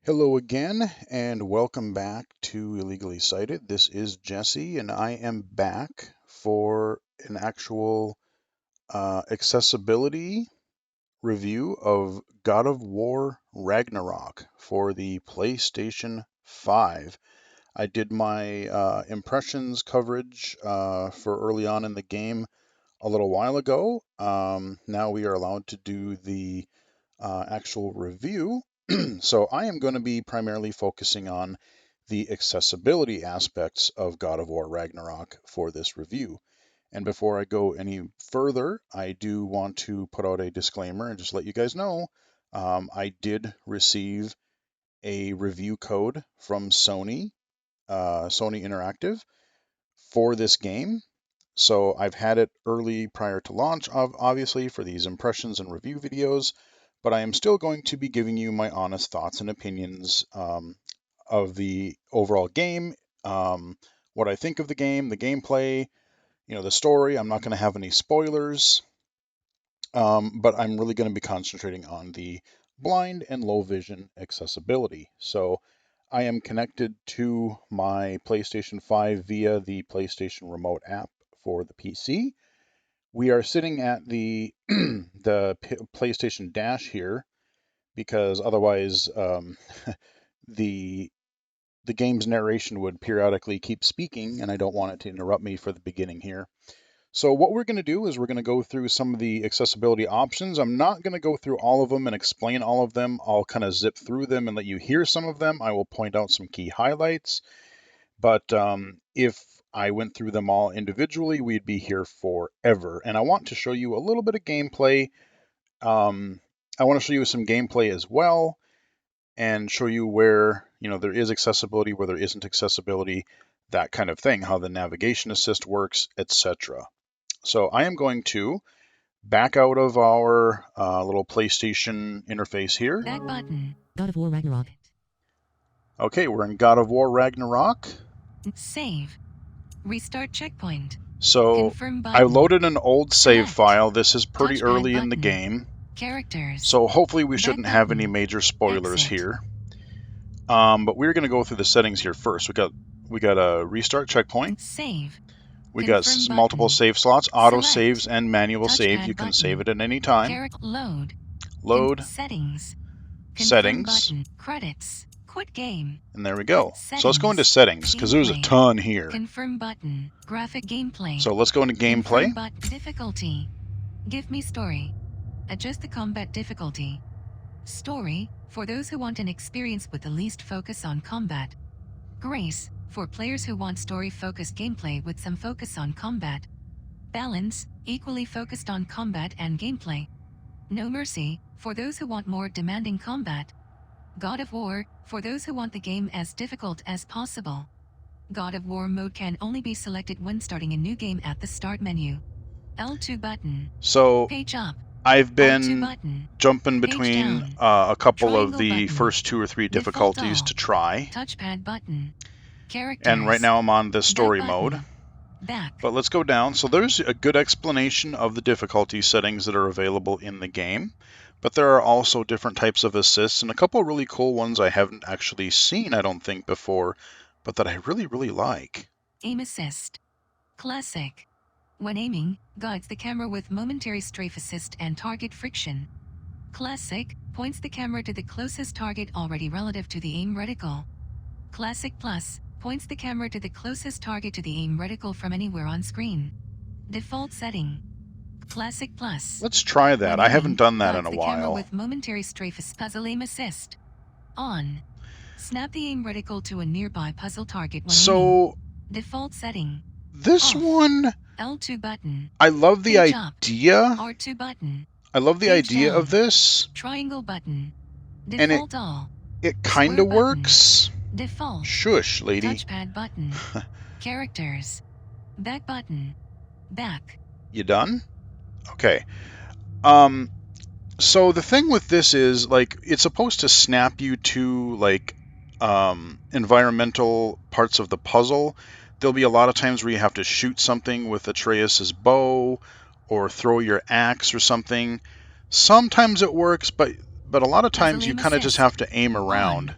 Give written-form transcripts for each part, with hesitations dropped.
Hello again, and welcome back to Illegally Cited. This is Jesse, and I am back for an actual accessibility review of God of War Ragnarok for the PlayStation 5. I did my impressions coverage for early on in the game a little while ago. Now we are allowed to do the actual review. So I am going to be primarily focusing on the accessibility aspects of God of War Ragnarok for this review. And before I go any further, I do want to put out a disclaimer and just let you guys know I did receive a review code from Sony Interactive for this game. So I've had it early prior to launch, obviously, for these impressions and review videos, but I am still going to be giving you my honest thoughts and opinions of the overall game, what I think of the game, the gameplay, the story. I'm not going to have any spoilers, but I'm really going to be concentrating on the blind and low vision accessibility. So I am connected to my PlayStation 5 via the PlayStation Remote app for the PC. We are sitting at the PlayStation Dash here because otherwise the the game's narration would periodically keep speaking, and I don't want it to interrupt me for the beginning here. So what we're going to do is we're going to go through some of the accessibility options. I'm not going to go through all of them and explain all of them. I'll kind of zip through them and let you hear some of them. I will point out some key highlights. But if I went through them all individually, we'd be here forever. And I want to show you a little bit of gameplay. I want to show you some gameplay as well and show you where, there is accessibility, where there isn't accessibility, that kind of thing, how the navigation assist works, etc. So I am going to back out of our little PlayStation interface here. Back button. God of War Ragnarok. Okay, we're in God of War Ragnarok. Save. Restart checkpoint. So Confirm I button. loaded an old save Select. file. This is pretty Touchpad early in the button. game. Characters. So hopefully we Back shouldn't have any button. major spoilers Exit. here. But we're going to go through the settings here first. We got a restart checkpoint. Save. We got Confirm multiple button. save slots, auto Select. saves and manual save. Touchpad You can button. save it at any time. Load. Load. Settings. Confirm Settings. button. Credits. Quit game. And there we go. Settings. So let's go into settings because there's a ton here. Confirm button. Graphic gameplay. So let's go into gameplay. Confirm button. Difficulty. Give me story. Adjust the combat difficulty. Story, for those who want an experience with the least focus on combat. Grace, for players who want story-focused gameplay with some focus on combat. Balance, equally focused on combat and gameplay. No Mercy, for those who want more demanding combat. God of War, for those who want the game as difficult as possible. God of War mode can only be selected when starting a new game at the start menu. L2 button. So Page up. I've been jumping between a couple of the first 2 or 3 difficulties to try. Touchpad button. Characters. And right now I'm on the story mode. Back. But let's go down. So there's a good explanation of the difficulty settings that are available in the game. But there are also different types of assists and a couple really cool ones I haven't actually seen, I don't think, before, but that I really, really like. Aim assist. Classic. When aiming, guides the camera with momentary strafe assist and target friction. Classic, points the camera to the closest target already relative to the aim reticle. Classic Plus, points the camera to the closest target to the aim reticle from anywhere on screen. Default setting. Classic Plus. Let's try that. I haven't done that in a while. Camera with momentary strafe assist. Puzzle aim assist. On. Snap the aim reticle to a nearby puzzle target when aiming. Default setting. This one, L2 button. I love the idea. R2 button. I love the idea of this. Triangle button. Default and it kind of works. Default. Shush, lady. Touchpad button. Characters. Back button. Back. You done? Okay. So the thing with this is, like, it's supposed to snap you to, like, environmental parts of the puzzle. There'll be a lot of times where you have to shoot something with Atreus's bow or throw your axe or something. Sometimes it works, but a lot of times you kind of just have to aim around.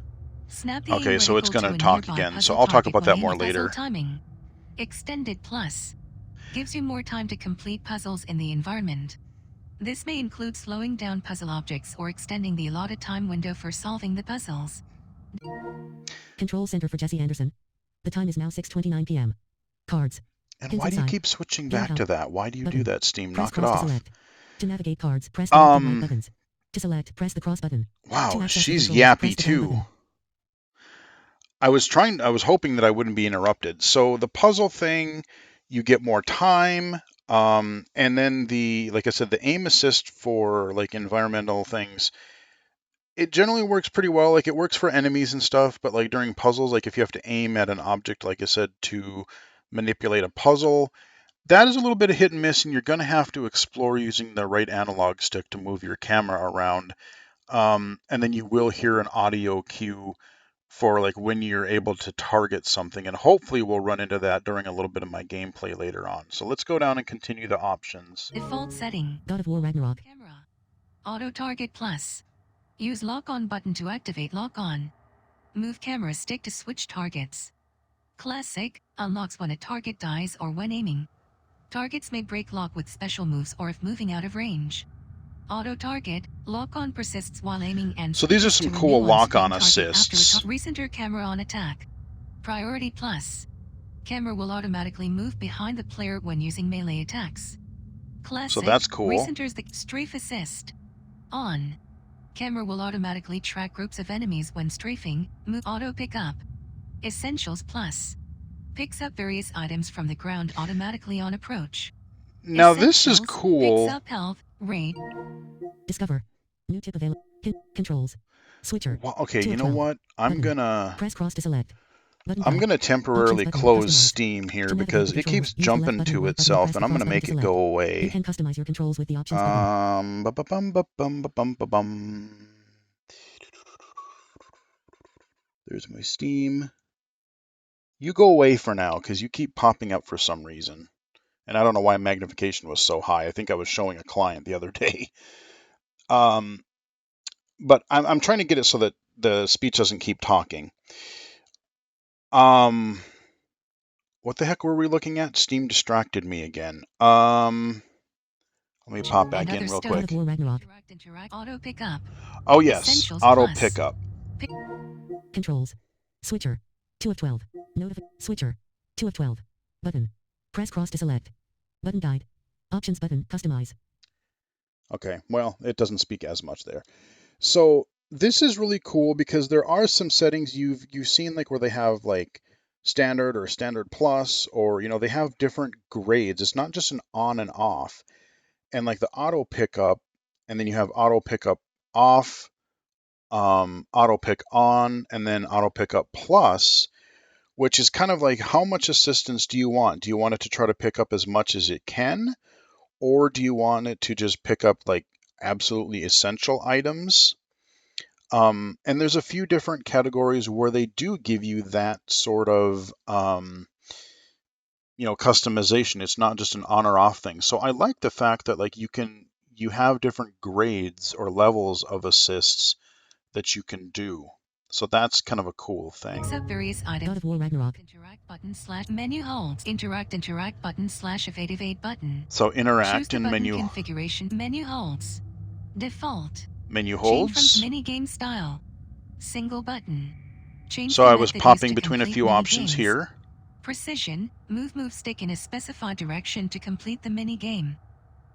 Snap the aim Okay, so it's reticle going to to a talk nearby again. So puzzle I'll talk target about when that more aiming. Puzzle later. timing. Extended Plus gives you more time to complete puzzles in the environment. This may include slowing down puzzle objects or extending the allotted time window for solving the puzzles. Control Center for Jesse Anderson. The time is now 6:29 p.m. Cards. And Hints why do you inside. keep switching Game back help. to that? Why do you do Button. that, Steam? Press Knock it cross to off. select. To navigate cards, press the left and right buttons. To select, press the cross button. Wow, To access the she's controls, yappy press the down too. button. I was hoping that I wouldn't be interrupted. So the puzzle thing, you get more time, and then like I said, the aim assist for like environmental things, it generally works pretty well. Like it works for enemies and stuff, but like during puzzles, like if you have to aim at an object, like I said, to manipulate a puzzle, that is a little bit of hit and miss, and you're going to have to explore using the right analog stick to move your camera around. And then you will hear an audio cue for like when you're able to target something, and hopefully we'll run into that during a little bit of my gameplay later on. So let's go down and continue the options. Default setting. God of War Ragnarok. Camera. Auto Target Plus. Use Lock On button to activate Lock On. Move camera stick to switch targets. Classic. Unlocks when a target dies or when aiming. Targets may break lock with special moves or if moving out of range. Auto Target. Lock On persists while aiming and So these are switches some to cool renew lock-on on-screen target assists. after recenter camera on attack. Priority Plus. Camera will automatically move behind the player when using melee attacks. Classic. So that's cool. Recenters the Strafe Assist. On. Camera will automatically track groups of enemies when strafing. Move Auto Pickup. Essentials Plus. Picks up various items from the ground automatically on approach. Now this is Essentials cool. Picks up health, rate. Discover. New tip available. Controls. Switcher. Well, okay, 2 you of know 12. what? I'm Button. gonna Press cross to select. Button I'm guide. gonna temporarily Options button. close Customize. Steam here To navigate because the it controls, keeps use the left jumping button to and right button and itself, press and the I'm cross gonna button make to it select. go You away. can customize your controls with the options button. Ba-ba-bum. There's my Steam. You go away for now because you keep popping up for some reason. And I don't know why magnification was so high. I think I was showing a client the other day. But I'm trying to get it so that the speech doesn't keep talking. What the heck were we looking at? Steam distracted me again. Let me pop back in real God of quick. War Ragnarok. Auto Pickup. Oh yes, Essentials auto Plus. pickup. Controls. Switcher. 2 of 12. Switcher. 2 of 12. Button. Press cross to select. Button guide. Options button. Customize. Okay, well, it doesn't speak as much there. So this is really cool because there are some settings you've seen like where they have like standard or standard plus, or they have different grades. It's not just an on and off. And like the auto pickup, and then you have auto pickup off, auto pick on, and then auto pickup plus, which is kind of like how much assistance do you want? Do you want it to try to pick up as much as it can? Or do you want it to just pick up like absolutely essential items? And there's a few different categories where they do give you that sort of customization. It's not just an on or off thing. So I like the fact that like you have different grades or levels of assists that you can do. So that's kind of a cool thing. Accept various items. God of War Ragnarok. Interact button slash menu holds. Interact button slash evade button. So Choose interact the in button menu configuration. Menu holds. Default. menu Change from holds. mini game style. Single button. Change So the I was method used popping to between a complete few mini options games. here. Precision. Move stick in a specified direction to complete the mini game.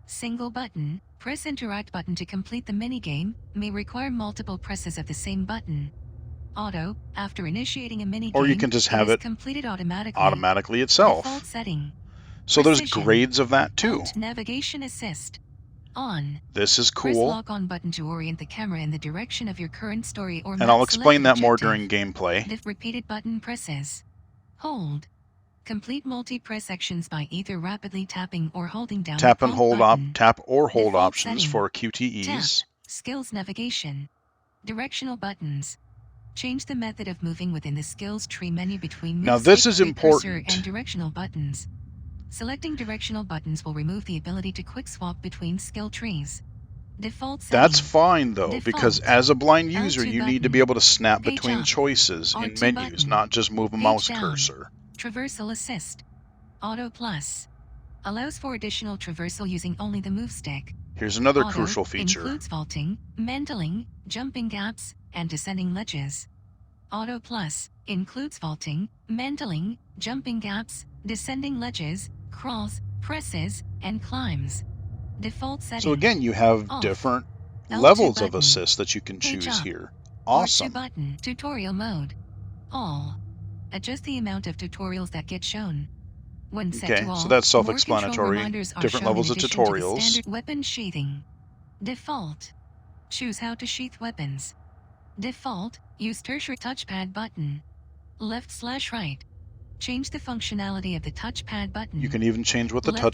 Single button. Press interact button to complete the mini game. May require multiple presses of the same button. Auto. After initiating a mini game, Or you can just have it completed automatically Default itself. setting. So there's Precision. grades of that too. Alt navigation assist. On. This is Press cool. lock on button to orient the camera in the direction of your current story or map. And I'll explain that more objective. during gameplay. Repeated button presses. Hold. Complete multi-press actions by either rapidly tapping or holding down Tap the and prompt hold button. tap or hold Default options setting. for QTEs. Tap. Skills navigation. Directional buttons. Change the method of moving within the skills tree menu between move Now this stick, is precursor, important. and directional buttons. Selecting directional buttons will remove the ability to quick swap between skill trees. Default setting. That's fine though, Default. because that's fine though, because as a blind user, Default. you need to be able to snap L2 between button. choices Page in up. menus, R2 not just button. move a mouse Page cursor. down. Traversal assist. Auto plus. Allows for additional traversal using only the move stick. Here's another Auto crucial feature. includes vaulting, mantling, jumping gaps, and descending ledges. Auto plus includes vaulting, mantling, jumping gaps, descending ledges, crawls, presses, and climbs. Default setting. So again, you have Off. different L2 levels button. of assist that you can Page choose up. here. R2 Awesome. button. Tutorial mode. All. Adjust the amount of tutorials that get shown. When set Okay, to all, so that's more control self-explanatory. reminders are Different shown levels in of addition to the tutorials. standard weapon sheathing. Default. Choose how to sheath weapons. Default. Use tertiary touchpad button. Left/right. Change the functionality of the touchpad button. You can even change what the Left/right.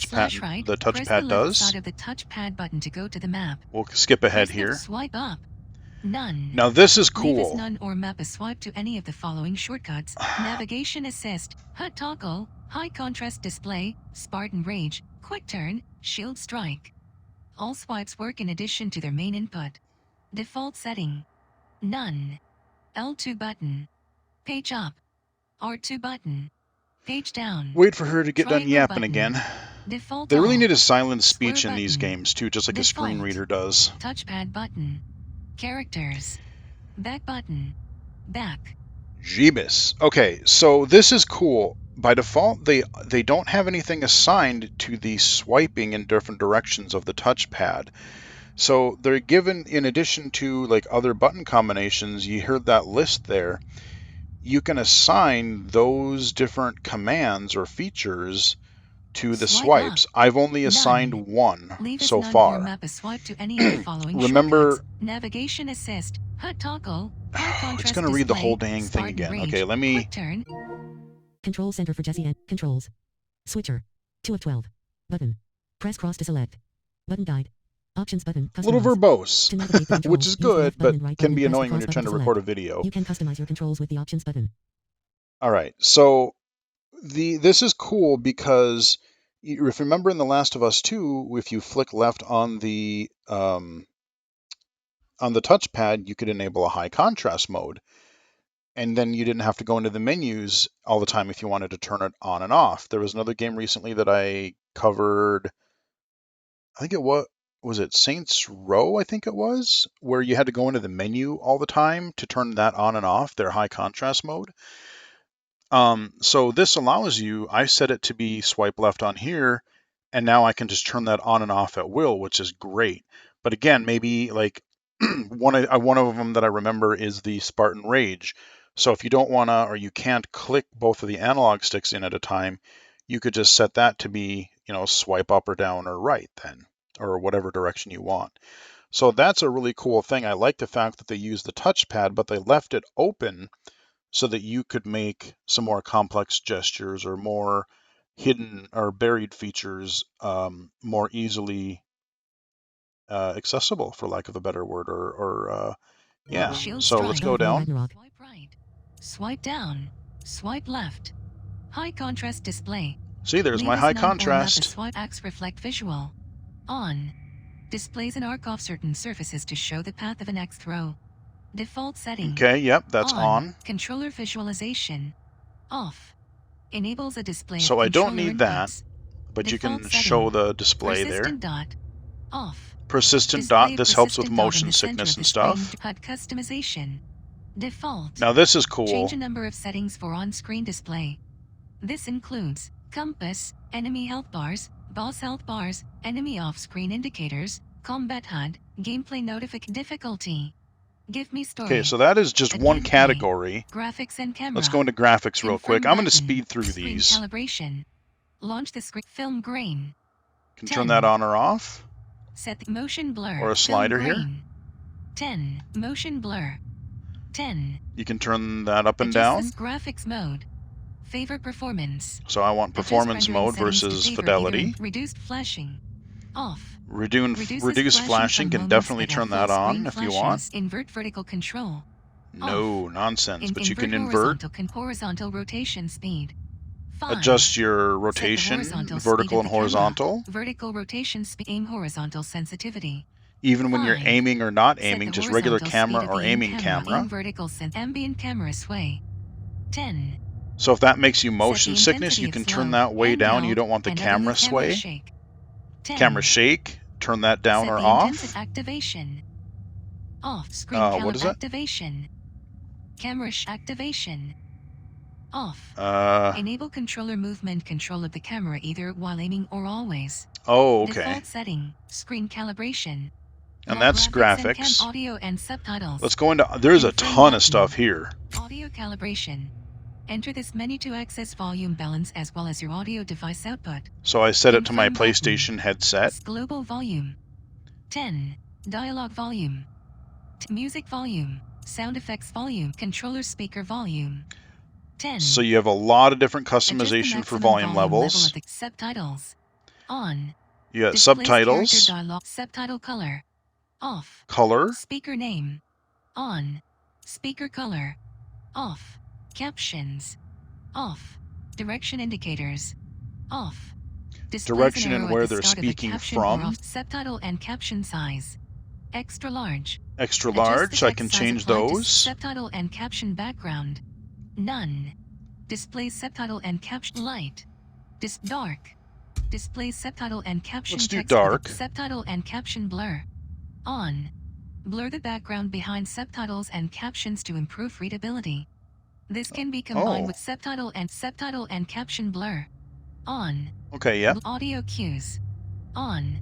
touchpad Press the left does. side of the touchpad button to go to the map. We'll skip ahead Press here. Swipe up. None. Now this is Leave as cool. none or map a swipe to any of the following shortcuts: navigation assist, HUD toggle, high contrast display, Spartan rage, quick turn, shield strike. All swipes work in addition to their main input. Default setting. None. L2 button. Page up. R2 button. Page down. Wait for her to get done Triangle yapping button. again. Default They really all. need a silent Square speech in these button. games too, just like a screen Default. reader does. Touchpad button. Characters. Back button. Back. Jeebus. Okay, so this is cool. By default, they don't have anything assigned to the swiping in different directions of the touchpad. So they're given, in addition to like other button combinations, you heard that list there, you can assign those different commands or features to the Swipe swipes. up. I've only assigned None. one Leave as so none or far. map a swipe to any of the following Remember, shortcuts: navigation assist, HUD toggle, high contrast it's going to read the whole display, dang thing Spartan again. rage, Okay, let me. quick turn. Control center for Jesse and controls. Switcher. 2 of 12. Button. Press cross to select. Button guide. Options button. A little Customize. verbose, To navigate the controls, which is use the good, left button but and right can button be and press the annoying when cross you're button trying to to record a select. video. You can customize your controls with the options button. All right, so this is cool because if you remember in The Last of Us 2, if you flick left on the touchpad, you could enable a high contrast mode, and then you didn't have to go into the menus all the time if you wanted to turn it on and off. There was another game recently that I covered. I think it was it Saints Row, I think it was, where you had to go into the menu all the time to turn that on and off, their high contrast mode. So this allows you, I set it to be swipe left on here, and now I can just turn that on and off at will, which is great. But again, maybe like one of them that I remember is the Spartan Rage. So if you don't want to, or you can't click both of the analog sticks in at a time, you could just set that to be, swipe up or down or right then, or whatever direction you want. So that's a really cool thing. I like the fact that they used the touchpad, but they left it open so that you could make some more complex gestures or more hidden or buried features more easily accessible, for lack of a better word, or yeah. Shield So let's strike. go down. Ragnarok. Swipe right. Swipe down. Swipe left. High contrast display. See, there's Leave my as high none or map a contrast. swipe. Axe reflect visual. On. Displays an arc off certain surfaces to show the path of an axe throw. Default setting. Okay, yep, that's on. Controller visualization. Off. Enables a display So of I don't controller need that, inputs. but you Default can setting. show the display Persistent there. dot. Off. Persistent Display dot, this helps with persistent dot in motion the center sickness of and the screen. stuff. HUD customization. Default. Now this is cool. Change a number of settings for on-screen display. This includes compass, enemy health bars, boss health bars, enemy off-screen indicators, combat HUD, gameplay notification difficulty. Give me story. Okay, so that is just one Gameplay, category. graphics and camera. Let's go into graphics real quick. Confirm I'm going to button. speed through Screen these. calibration. Launch the screen. Film grain. Can turn that on or off. Set the motion blur. Or a slider Film here. grain. 10. Motion blur. 10. You can turn that up and Adjust down. this graphics mode. Favor performance. So I want Adjust performance rendering mode settings to versus favor fidelity. either reduced flashing. Off. Reduce flashing can definitely turn that on if you want. Invert vertical control. No nonsense, but you can invert invert. horizontal rotation speed. 5. Adjust your Set the rotation, horizontal vertical speed and of the camera. horizontal. Vertical rotation speed. Aim horizontal sensitivity. even when you're 5. aiming or not Set aiming, the just regular horizontal camera speed of or the aiming in-camera camera. and vertical ambient camera sway. 10. So if that makes you Set motion the sickness, you intensity can of turn slow, that way down. You handheld, don't want the and other camera camera sway. shake. 10. Camera shake, turn that down Set or the off. intensity activation. Off. Screen What caliber is that? activation. Camera activation. Off. Enable controller movement control of the camera either while aiming or always. Oh, okay. Default setting. Screen calibration. And that's graphics. And cam audio and subtitles. Let's go into, there's a ton of stuff here. Audio calibration. Enter this menu to access volume balance as well as your audio device output. So I set it to my Confirm PlayStation headset. Global volume. 10. Dialogue volume. Music volume. Sound effects volume. Controller speaker volume. 10. So you have a lot of different customization for volume levels. Level subtitles. On. You got Displays subtitles. dialogue. Subtitle color. Off. Color. Speaker name. On. Speaker color. Off. Captions. Off. Direction indicators. Off. Direction and where they're speaking from. Subtitle and caption size. Extra large. Extra large, I can change those. Subtitle and caption background. None. Displays subtitle and caption light. Dark. Displays subtitle and caption Let's do text dark. Subtitle and caption blur. On. Blur the background behind subtitles and captions to improve readability. This can be combined with subtitle and caption blur. On. Okay, yeah. Audio cues. On.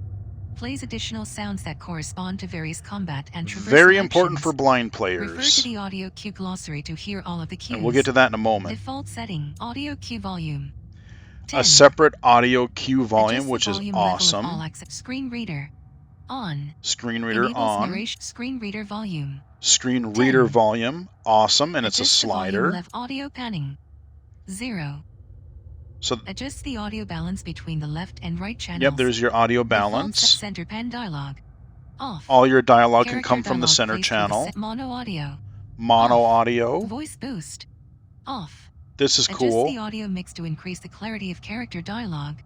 Plays additional sounds that correspond to various combat and traversal Very important actions. for blind Refer to players. the audio cue glossary to hear all of the cues. And we'll get to that in a moment. Default setting. Audio cue volume. 10. A separate audio cue volume, Adjust the which is volume level of awesome. all screen reader. On. Screen reader Enables on. narration. Screen reader volume. Screen reader 10. volume, awesome, and it's a Adjust the volume slider. left audio panning. 0. So, Adjust the audio balance between the left and right channels. yep, there's your audio Default balance. center pan dialogue. Off. All your dialogue can Character come from the dialogue center plays through channel. Mono audio. Mono Off. audio. Voice boost. Off. This is Adjust cool. the audio mix to increase the clarity of character dialogue.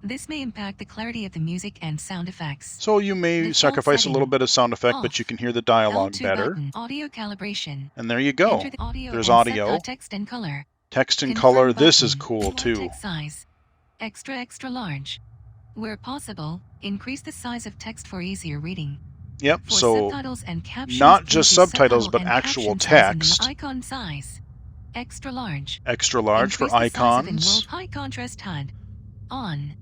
This may impact the clarity of the music and sound effects. So you may Default sacrifice a setting. little bit of sound effect, but Off. you can hear the dialogue L2 better. button. Audio calibration. And there you go. Enter the audio There's and audio. set text and color. Text and Confirm color. This is button. cool UI too. Text size. Extra large. Where possible, increase the size of text for easier reading. Yep, For so subtitles and captions, not just increase subtitles, subtitle but and actual caption size and text. Icon size. Extra large. Extra large for Increase the size of icons. enrolled high contrast HUD. On.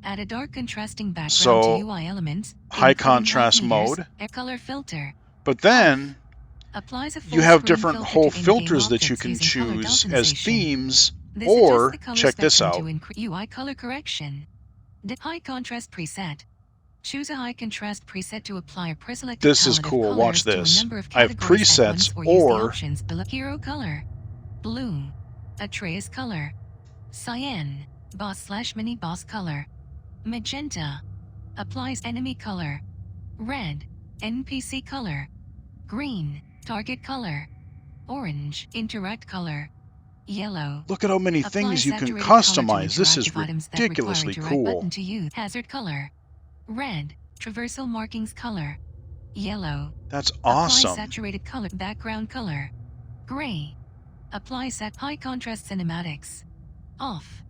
Add a dark contrasting background So, to UI elements. high including contrast light meters, mode. a color filter. But then Applies a you have full-screen different filter whole to in-game filters that you objects can using color choose as daltonization. themes, This or adjusts the color check this spectrum out. to increase UI color correction. High contrast preset. Choose a high contrast preset to apply a preselected This is palette of cool. colors Watch to a this. number of I have categories at presets once, or use the or options below. Hero color. Blue. Atreus color. Cyan. Boss/mini boss color. Magenta. Applies enemy color. Red. NPC color. Green. Target color. Orange. Interact color. Yellow. Look at how many Apply things you can saturated color to customize. This is interactive items that require ridiculously a direct cool. button to use. Hazard color. Red. Traversal markings color. Yellow. That's Apply awesome. saturated color. Background color. Gray. Apply high contrast cinematics. Off.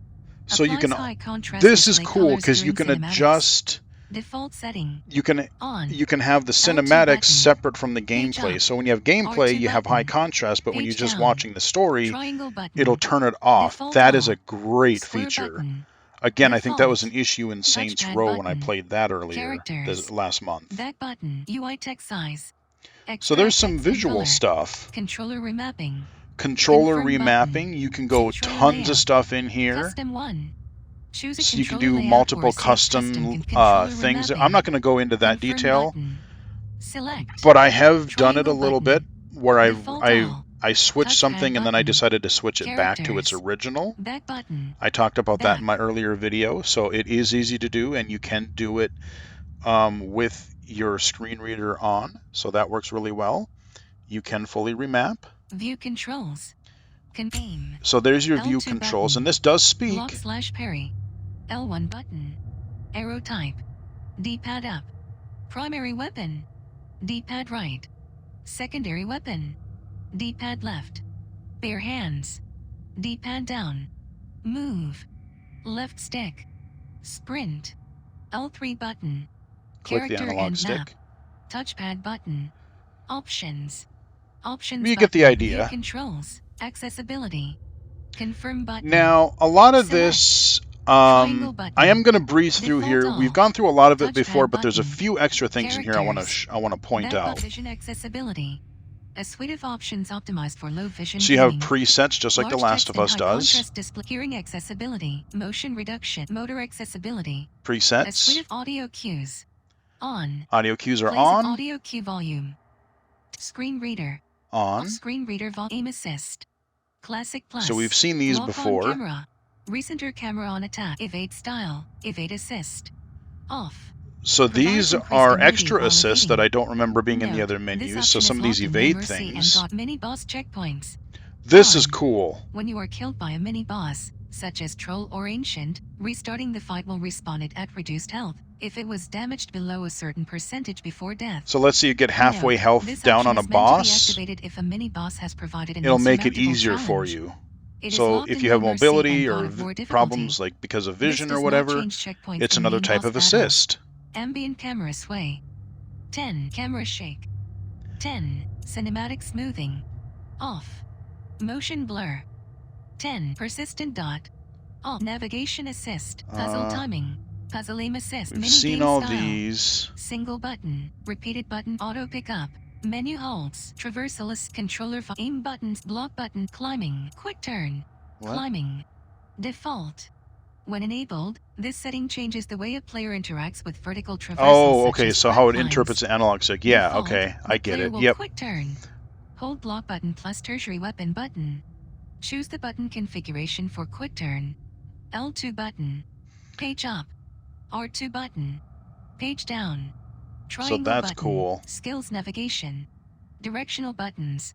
So you Applies can. high contrast This is display cool colors because you during can cinematics. adjust. Default setting. You can On. have the L2 cinematics button. separate from the Page gameplay. up. So when you have gameplay, R2 you have high button. contrast, but when you're Page just down. watching the story, Triangle button. it'll turn it off. Default That is all. a great Square feature. button. Again, I think that was an Default. issue in Saints Touchpad Row when I button. played that earlier Characters. last month. Back button. UI text size. So Extra there's some text and visual color. stuff. Controller remapping. Controller Confirm remapping. button. You can go Controller tons layout. of stuff in here. Custom 1. Choose a So you can controller do layout multiple or save custom controller things. remapping. I'm not going to go into that Confirm detail, button. Select. but I have done it a Triangle little bit button. where Default I all. I switched Touchpad something and then I button. decided to switch it back to its Characters. original. Back button. I talked about that Back. in my earlier video, so it is easy to do, and you can do it with your screen reader on, so that works really well. You can fully remap. View controls. Aim. So there's your view L2 controls, button. and this does speak. Block/parry. L1 button. Arrow type. D-pad up. Primary weapon. D-pad right. Secondary weapon. D-pad left. Bare hands. D-pad down. Move. Left stick. Sprint. L3 button. Click the Character analog and map. stick. Touchpad button. Options. Options You button. get the idea. View controls. Accessibility. Confirm button. Now, a lot of Select. this, Triangle button. I am going to breeze through Default here. all. We've gone through a lot of it Touchpad before, but there's a button. few extra things in here I want Characters. to point Back out. vision accessibility. A suite of options optimized for low vision. So you have gaming. presets just like The Large Last text of and Us high does. contrast display. Hearing accessibility. Motion reduction. Motor accessibility. A suite Presets. of audio cues. On. Audio cues are Plays of on. audio cue volume. Screen reader. On. Off screen reader aim assist. Classic plus. So we've seen these Lock before. on camera. Recenter camera on attack. Evade style. Evade assist. Off. So Provides these increased are immunity extra while assists evading. that I don't remember being in the Note, other this menus, so option some is of these locked in evade Mercy and things. got mini boss checkpoints. This is On. cool. When you are killed by a mini boss, such as Troll or Ancient, restarting the fight will respawn it at reduced health, if it was damaged below a certain percentage before death. So let's say you get halfway Note, health this down option on a is meant to be boss. activated if a mini boss has provided an It'll make it insurmountable easier for challenge. you. It is So locked if in you have Mercy mobility and God or of War difficulty. problems like because of This vision does or not whatever, change checkpoints it's in another main type boss of battles. assist. Ambient camera sway. 10. Camera shake. 10. Cinematic smoothing. Off. Motion blur. 10. Persistent dot. Off. Navigation assist. Puzzle timing. Puzzle aim assist. We've Mini seen game all style. these. Single button. Repeated button. Auto pickup. Menu holds. Traversal assist. Controller aim buttons. Block button. Climbing. Quick turn. What? Climbing. Default. When enabled, this setting changes the way a player interacts with vertical traversals. Oh, such okay, as so how it flat interprets lines. the analog stick. Yeah, Default, okay, the I get player it. will Yep. quick turn. Hold block button plus tertiary weapon button. Choose the button configuration for quick turn. L2 button. Page up. R2 button. Page down. Triangle that's button. cool. Skills navigation. Directional buttons.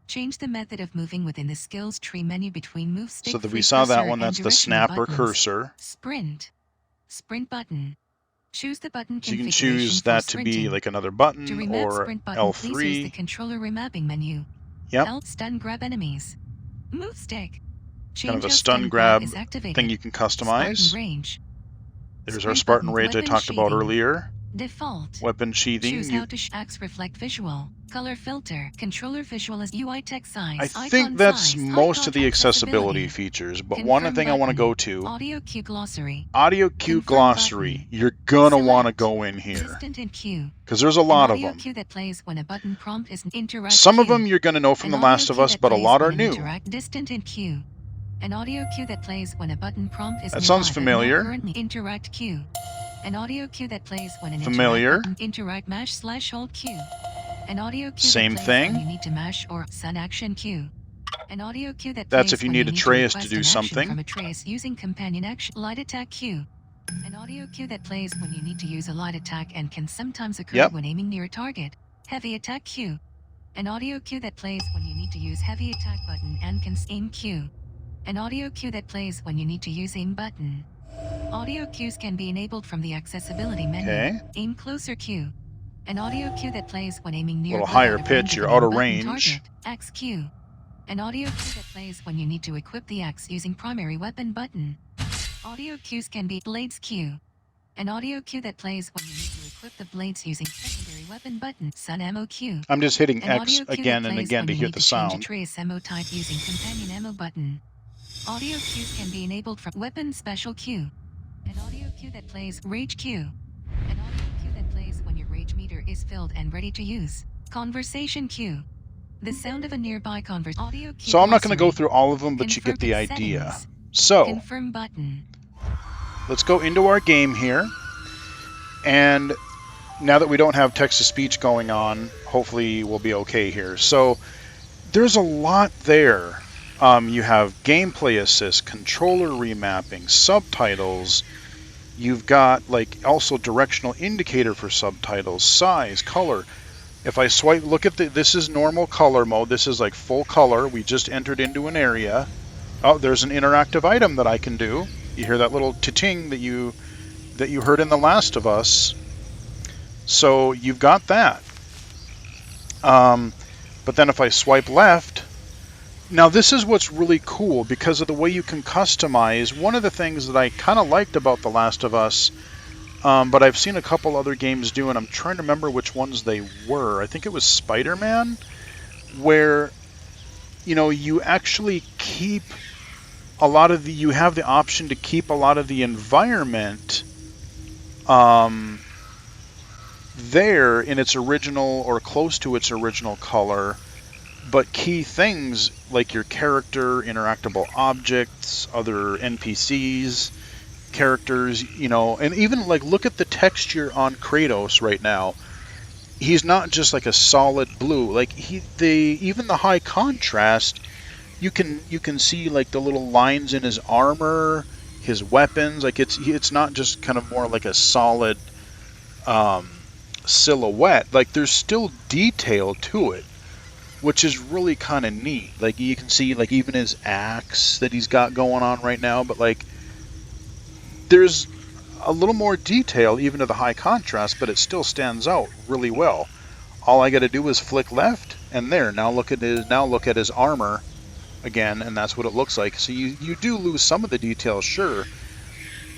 Change the method of moving within the skills tree menu between move stick So free we saw that cursor one. and That's the directional snapper buttons. cursor. Sprint. Sprint button. Choose the button So you can configuration choose for that to be sprinting. like another To button remap or sprint button, please use the L3. controller remapping menu. Yep. L stun grab enemies. Move stick. Change Kind of a how stun grab is activated. thing you can Spartan customize. range. There's our Sprint Spartan button, Rage I weapon talked about sheathing. earlier. Default. Weapon sheathing. Choose how to axe reflect visual. Color filter. Controller visual as UI text size. I icon think that's size, most icon of the accessibility accessibility. features, but Confirm one thing I want to button. go to, Audio cue glossary. audio cue Confirm glossary. button. You're gonna want to Select. go in here Distant and cue. because there's a An lot of audio them. cue that plays when a button prompt is interact Some of cue. them you're gonna know from An The audio Last of cue Us, that but a plays lot when are an new. interact distant and cue. An audio cue that plays when a button prompt is That nearby sounds but not familiar. currently interact cue. An audio cue that plays when an Familiar. interact mash / hold cue. An audio cue Same that plays when thing. you need to mash or sun action cue. An audio cue that That's plays if you when need need Atreus to request do an action something. from Atreus using companion action light attack cue. An audio cue that plays when you need to use a light attack and can sometimes occur Yep. when aiming near a target. Heavy attack cue. An audio cue that plays when you need to use heavy attack button and can aim cue. An audio cue that plays when you need to use aim button. Audio cues can be enabled from the accessibility menu. Okay. Aim closer cue. An audio cue that plays when aiming near Little the higher range pitch, of you're an out of aim button range. target. Axe cue. An audio cue that plays when you need to equip the axe using primary weapon button. Audio cues can be blades cue. An audio cue that plays when you need to equip the blades using secondary weapon button. Sun ammo cue. I'm just hitting An X audio cue again that and plays again when to you hear need the to change sound. Atreus ammo type using companion ammo button. Audio cues can be enabled from weapon special cue. An audio cue that plays rage cue. An audio cue that plays when your rage meter is filled and ready to use. Conversation cue. The sound of a nearby audio cue. So I'm not going to go glossary. through all of them, but you get the Confirm idea. settings. So Confirm button. let's go into our game here. And now that we don't have text-to-speech going on, hopefully we'll be okay here. So there's a lot there. You have gameplay assist, controller remapping, subtitles. You've got like also directional indicator for subtitles, size, color. If I swipe, look at this is normal color mode. This is like full color. We just entered into an area. Oh, there's an interactive item that I can do. You hear that little ting that you heard in The Last of Us. So you've got that. Um, but then if I swipe left, now this is what's really cool because of the way you can customize. One of the things that I kind of liked about The Last of Us, but I've seen a couple other games do, and I'm trying to remember which ones they were. I think it was Spider-Man, where you actually keep a lot of the. You have the option to keep a lot of the environment um, there in its original or close to its original color, but key things like your character, interactable objects, other NPCs, characters, and even like look at the texture on Kratos right now. He's not just like a solid blue. Like even the high contrast, you can see like the little lines in his armor, his weapons. Like it's not just kind of more like a solid um, silhouette. Like there's still detail to it, which is really kind of neat. Like you can see like even his axe that he's got going on right now, but like there's a little more detail even to the high contrast, but it still stands out really well. All I got to do is flick left, and there. Now look at his armor again, and that's what it looks like. So you do lose some of the details, sure,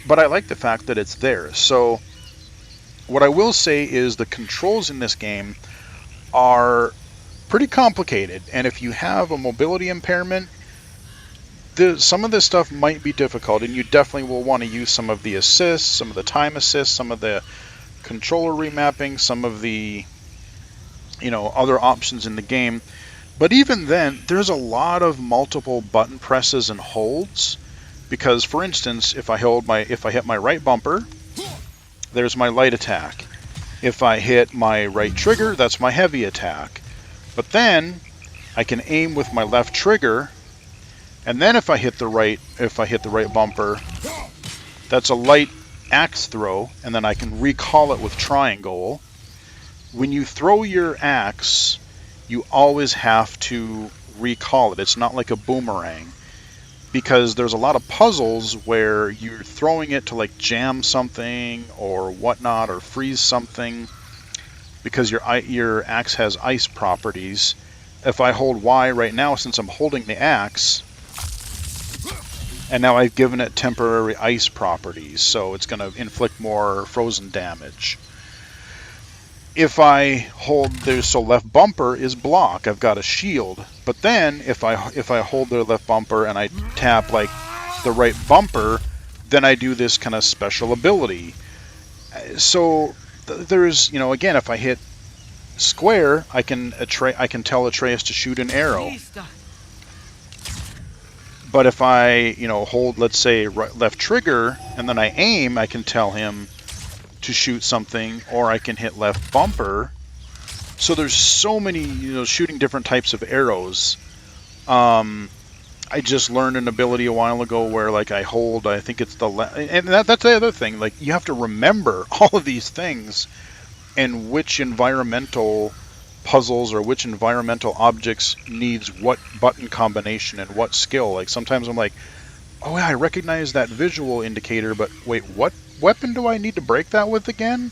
but I like the fact that it's there. So what I will say is the controls in this game are pretty complicated, and if you have a mobility impairment, some of this stuff might be difficult, and you definitely will want to use some of the assists, some of the time assists, some of the controller remapping, some of the other options in the game. But even then, there's a lot of multiple button presses and holds, because for instance, if I hit my right bumper, there's my light attack. If I hit my right trigger, that's my heavy attack. But then I can aim with my left trigger, and then if I hit the right bumper, that's a light axe throw, and then I can recall it with triangle. When you throw your axe, you always have to recall it. It's not like a boomerang, because there's a lot of puzzles where you're throwing it to like jam something or whatnot or freeze something, because your axe has ice properties. If I hold Y right now, since I'm holding the axe, and now I've given it temporary ice properties, so it's going to inflict more frozen damage. If I hold so left bumper is block, I've got a shield. But then if I hold the left bumper and I tap like the right bumper, then I do this kind of special ability. So there's, again, if I hit square, I can tell Atreus to shoot an arrow. But if I, hold, let's say, left trigger, and then I aim, I can tell him to shoot something, or I can hit left bumper. So there's so many, shooting different types of arrows. I just learned an ability a while ago where, like, I think it's the left, and that's the other thing. Like, you have to remember all of these things and which environmental puzzles or which environmental objects needs what button combination and what skill. Like sometimes I'm like, oh yeah, I recognize that visual indicator, but wait, what weapon do I need to break that with again?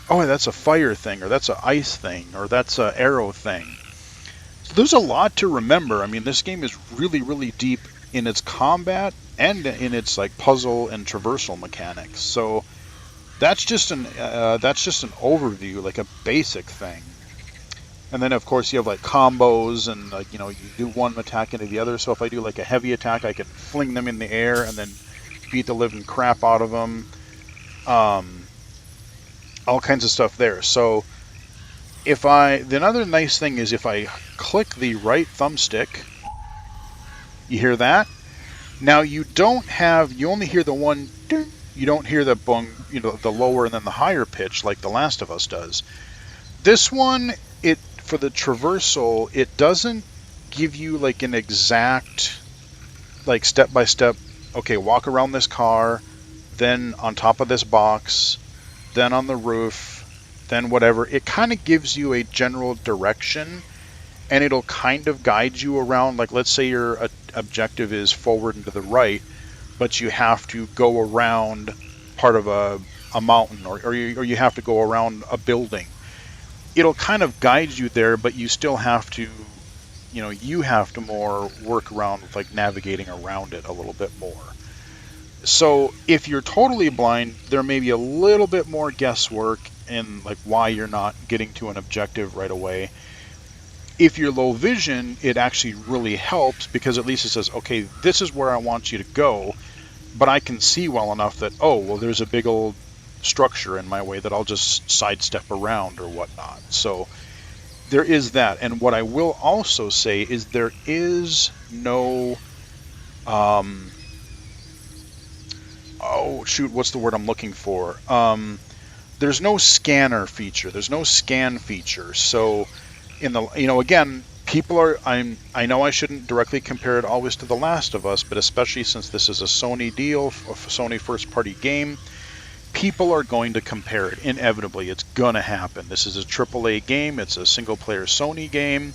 Oh, that's a fire thing, or that's an ice thing, or that's an arrow thing. So there's a lot to remember. I mean, this game is really, really deep in its combat and in its like puzzle and traversal mechanics. So that's just an overview, like a basic thing. And then, of course, you have, like, combos, and, like, you do one attack into the other. So if I do, like, a heavy attack, I can fling them in the air and then beat the living crap out of them. All kinds of stuff there. So the other nice thing is if I click the right thumbstick, you hear that? Now, you only hear the one, ding, you don't hear the bung, the lower and then the higher pitch like The Last of Us does. This one, for the traversal, it doesn't give you like an exact, like step by step, okay, walk around this car, then on top of this box, then on the roof, then whatever. It kind of gives you a general direction, and it'll kind of guide you around. Like, let's say your objective is forward and to the right, but you have to go around part of a a mountain, or you have to go around a building. It'll kind of guide you there, but you still have to, you have to more work around with like navigating around it a little bit more. So if you're totally blind, there may be a little bit more guesswork in like why you're not getting to an objective right away. If you're low vision, it actually really helps because at least it says, okay, this is where I want you to go, but I can see well enough that, oh, well, there's a big old structure in my way that I'll just sidestep around or whatnot. So there is that. And what I will also say is there is no, oh shoot, what's the word I'm looking for? There's no scanner feature. There's no scan feature. So in the, again, people are, I know I shouldn't directly compare it always to The Last of Us, but especially since this is a Sony deal, a Sony first party game, people are going to compare it. Inevitably, it's gonna happen. This is a AAA game. It's a single player Sony game.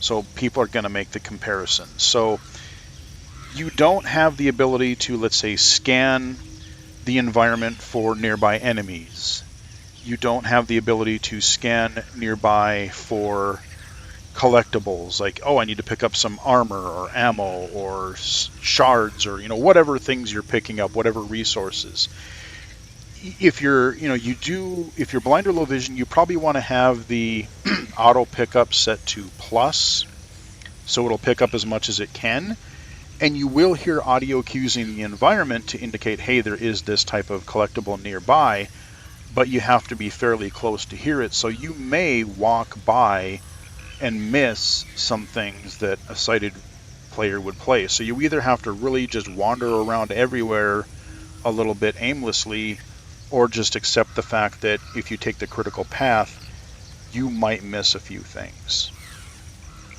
So people are gonna make the comparison. So you don't have the ability to, let's say, scan the environment for nearby enemies. You don't have the ability to scan nearby for collectibles, like, oh, I need to pick up some armor or ammo or shards or, whatever things you're picking up, whatever resources. If you're, if you're blind or low vision, you probably want to have the auto pickup set to plus, so it'll pick up as much as it can. And you will hear audio cues in the environment to indicate, hey, there is this type of collectible nearby, but you have to be fairly close to hear it. So you may walk by and miss some things that a sighted player would play. So you either have to really just wander around everywhere a little bit aimlessly, or just accept the fact that if you take the critical path, you might miss a few things.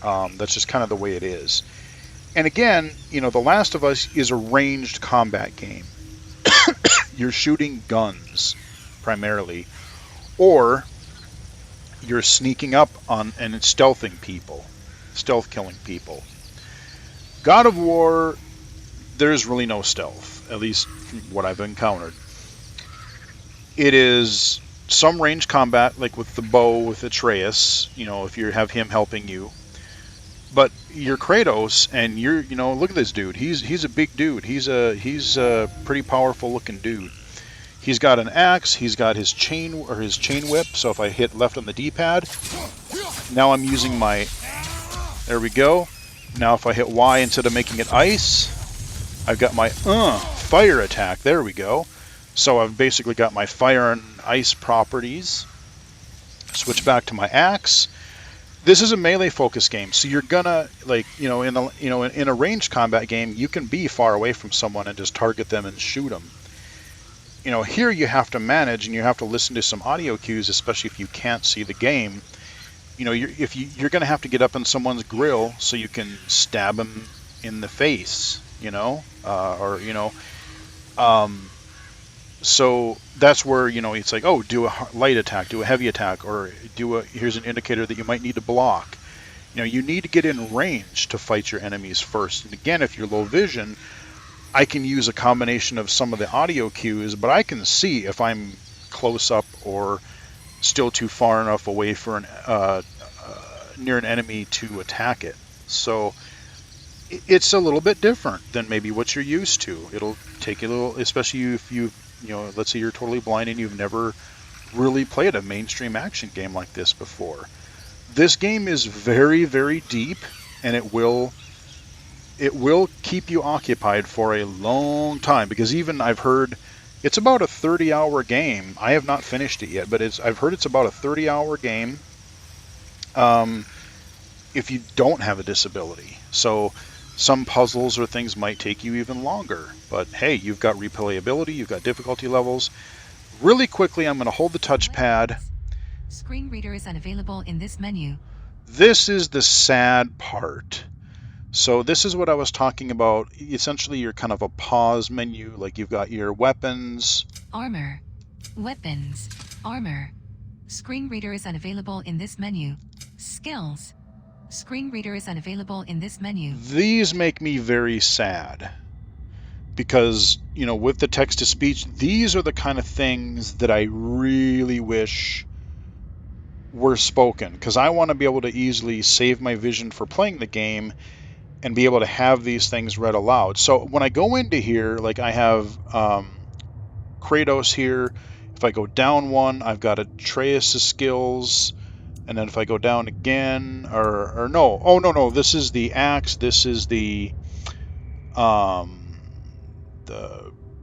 That's just kind of the way it is. And again, The Last of Us is a ranged combat game. You're shooting guns, primarily, or you're sneaking up on and stealthing people, stealth killing people. God of War, there's really no stealth, at least from what I've encountered. It is some ranged combat, like with the bow with Atreus, if you have him helping you. But you're Kratos, and you're, look at this dude. He's a big dude. He's a pretty powerful looking dude. He's got an axe. He's got his chain whip. So if I hit left on the D-pad, now I'm using my. There we go. Now if I hit Y instead of making it ice, I've got my fire attack. There we go. So I've basically got my fire and ice properties. Switch back to my axe. This is a melee focus game, so you're gonna in a ranged combat game, you can be far away from someone and just target them and shoot them. Here you have to manage and you have to listen to some audio cues, especially if you can't see the game. You're gonna have to get up on someone's grill so you can stab them in the face, So that's where, it's like, oh, do a light attack, do a heavy attack, or here's an indicator that you might need to block. You need to get in range to fight your enemies first. And again, if you're low vision, I can use a combination of some of the audio cues, but I can see if I'm close up or still too far enough away for near an enemy to attack it. So it's a little bit different than maybe what you're used to. It'll take a little, especially if let's say you're totally blind and you've never really played a mainstream action game like this before. This game is very, very deep, and it will keep you occupied for a long time, because even I've heard it's about a 30-hour game. I have not finished it yet, but I've heard it's about a 30-hour game if you don't have a disability. So some puzzles or things might take you even longer, but hey, you've got replayability, you've got difficulty levels. Really quickly, I'm going to hold the touchpad. Screen reader is unavailable in this menu. This is the sad part. So this is what I was talking about. Essentially, you're kind of a pause menu, like you've got your weapons. Armor. Weapons. Armor. Screen reader is unavailable in this menu. Skills. Screen reader is unavailable in this menu. These make me very sad, because, you know, with the text-to-speech, these are the kind of things that I really wish were spoken, because I want to be able to easily save my vision for playing the game and be able to have these things read aloud. So when I go into here, like I have Kratos here. If I go down one, I've got Atreus' skills. And then if I go down again, or no, oh no, this is the axe. This is the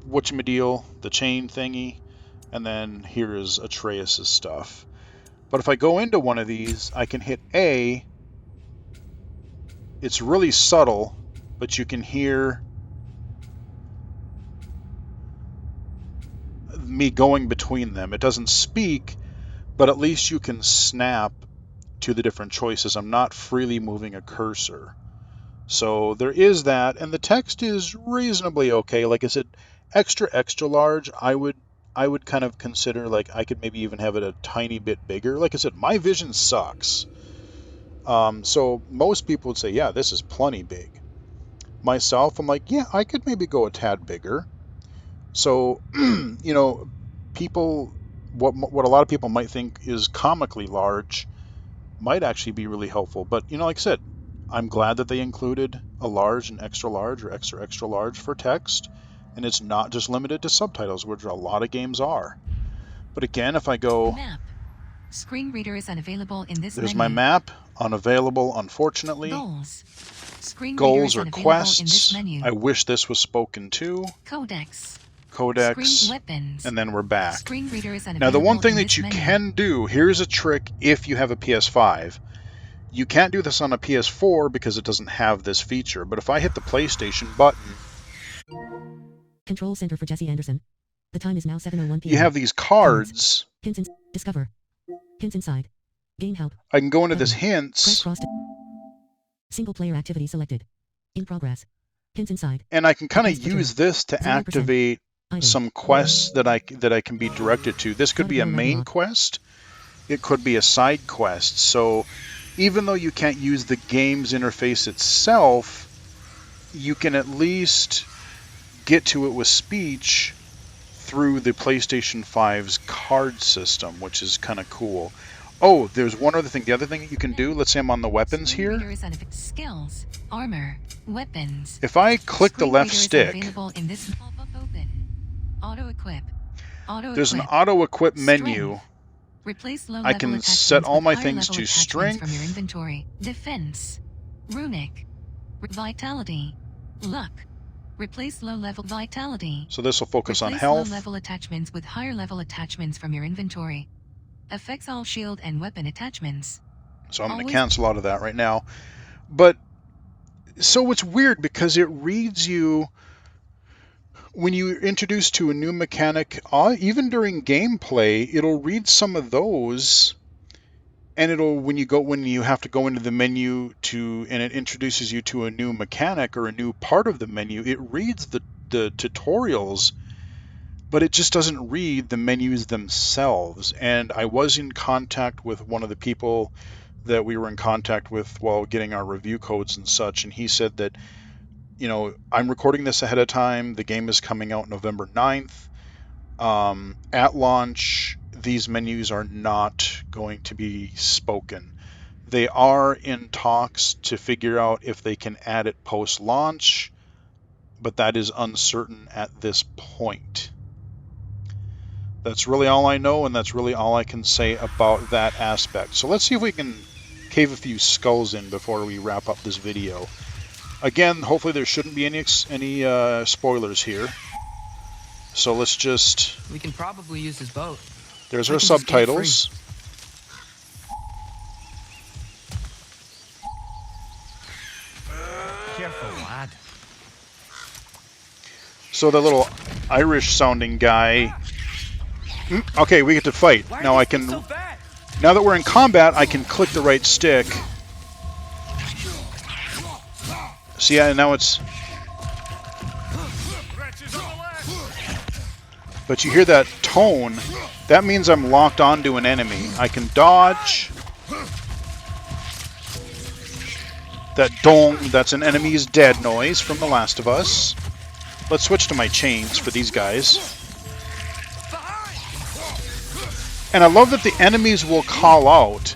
whatchamadiel, the chain thingy, and then here is Atreus' stuff. But if I go into one of these, I can hit A. It's really subtle, but you can hear me going between them. It doesn't speak, but at least you can snap to the different choices. I'm not freely moving a cursor. So there is that, and the text is reasonably okay. Like I said, extra large, I would kind of consider, like, I could maybe even have it a tiny bit bigger. Like I said, my vision sucks. So most people would say, yeah, this is plenty big. Myself, I'm like, yeah, I could maybe go a tad bigger. So, you know, people, what a lot of people might think is comically large might actually be really helpful. But, you know, like I said, I'm glad that they included a large and extra large or extra large for text. And it's not just limited to subtitles, which a lot of games are. But again, if I go... Map. Screen reader is unavailable in this There's menu. my map. Unavailable, unfortunately. Goals. Screen reader Goals is or unavailable in this quests. menu. I wish this was spoken to. Codex. Codex. Screen weapons. And then we're back. Screen reader is Now, the one thing that you menu. can do, here's a trick if you have a PS5. You can't do this on a PS4 because it doesn't have this feature. But if I hit the PlayStation button... Control Center for Jesse Anderson. The time is now 7:01 p.m. You have these cards. Hints in Discover. Hints inside. Game help. I can go into this Press hints, cross. Single player activity selected. In progress. Hints inside. and I can kind of Thanks for use this to 0%. activate Item. some quests that I can be directed to. This could be a main quest. It could be a side quest. So even though you can't use the game's interface itself, you can at least get to it with speech through the PlayStation 5's card system, which is kind of cool. Oh, there's one other thing. The other thing that you can do, let's say I'm on the weapons Screen here. reader is skills, armor, weapons. If I click the Screen left reader is stick, available in this pop-up open. Auto equip. there's an auto equip menu. Strength. Replace low I level can attachments set all with my higher things level to attachments strength. from your inventory. Defense. Runic. Vitality. Luck. Replace low level vitality. So this will focus on Replace health. low level attachments with higher level attachments from your inventory. Affects all shield and weapon attachments. So I'm going to Always- cancel out of that right now. But so it's weird because it reads you when you're introduced to a new mechanic, even during gameplay, it'll read some of those, and it'll when you have to go into the menu and it introduces you to a new mechanic or a new part of the menu, it reads the tutorials, but it just doesn't read the menus themselves. And I was in contact with one of the people that we were in contact with while getting our review codes and such, and he said that, you know, I'm recording this ahead of time. The game is coming out November 9th. At launch, these menus are not going to be spoken. They are in talks to figure out if they can add it post-launch, but that is uncertain at this point. That's really all I know, and that's really all I can say about that aspect. So let's see if we can cave a few skulls in before we wrap up this video. Again, hopefully there shouldn't be any spoilers here. So let's just... We can probably use his boat. There's I our can just get subtitles. Careful, lad. So the little Irish-sounding guy... Okay, we get to fight. Why Now are I these things can... so fast? Now that we're in combat, I can click the right stick. See, yeah, now it's... But you hear that tone, that means I'm locked onto an enemy. I can dodge. That dong, that's an enemy's dead noise from The Last of Us. let's switch to my chains for these guys. And I love that the enemies will call out,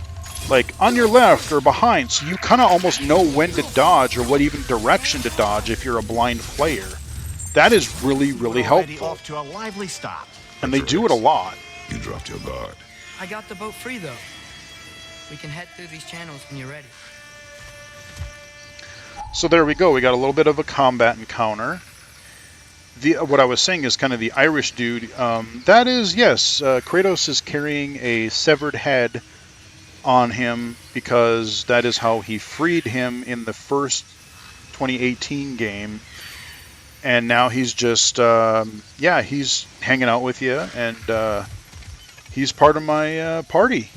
like, on your left or behind, so you kind of almost know when to dodge or what even direction to dodge if you're a blind player. That is really, really helpful. Off to a lively start. And they do it a lot. You dropped your guard. I got the boat free, though. We can head through these channels when you're ready. So there we go. We got a little bit of a combat encounter. What I was saying is kind of the Irish dude. That is, yes, Kratos is carrying a severed head on him because that is how he freed him in the first 2018 game. And now he's just, yeah, he's hanging out with you, and he's part of my party.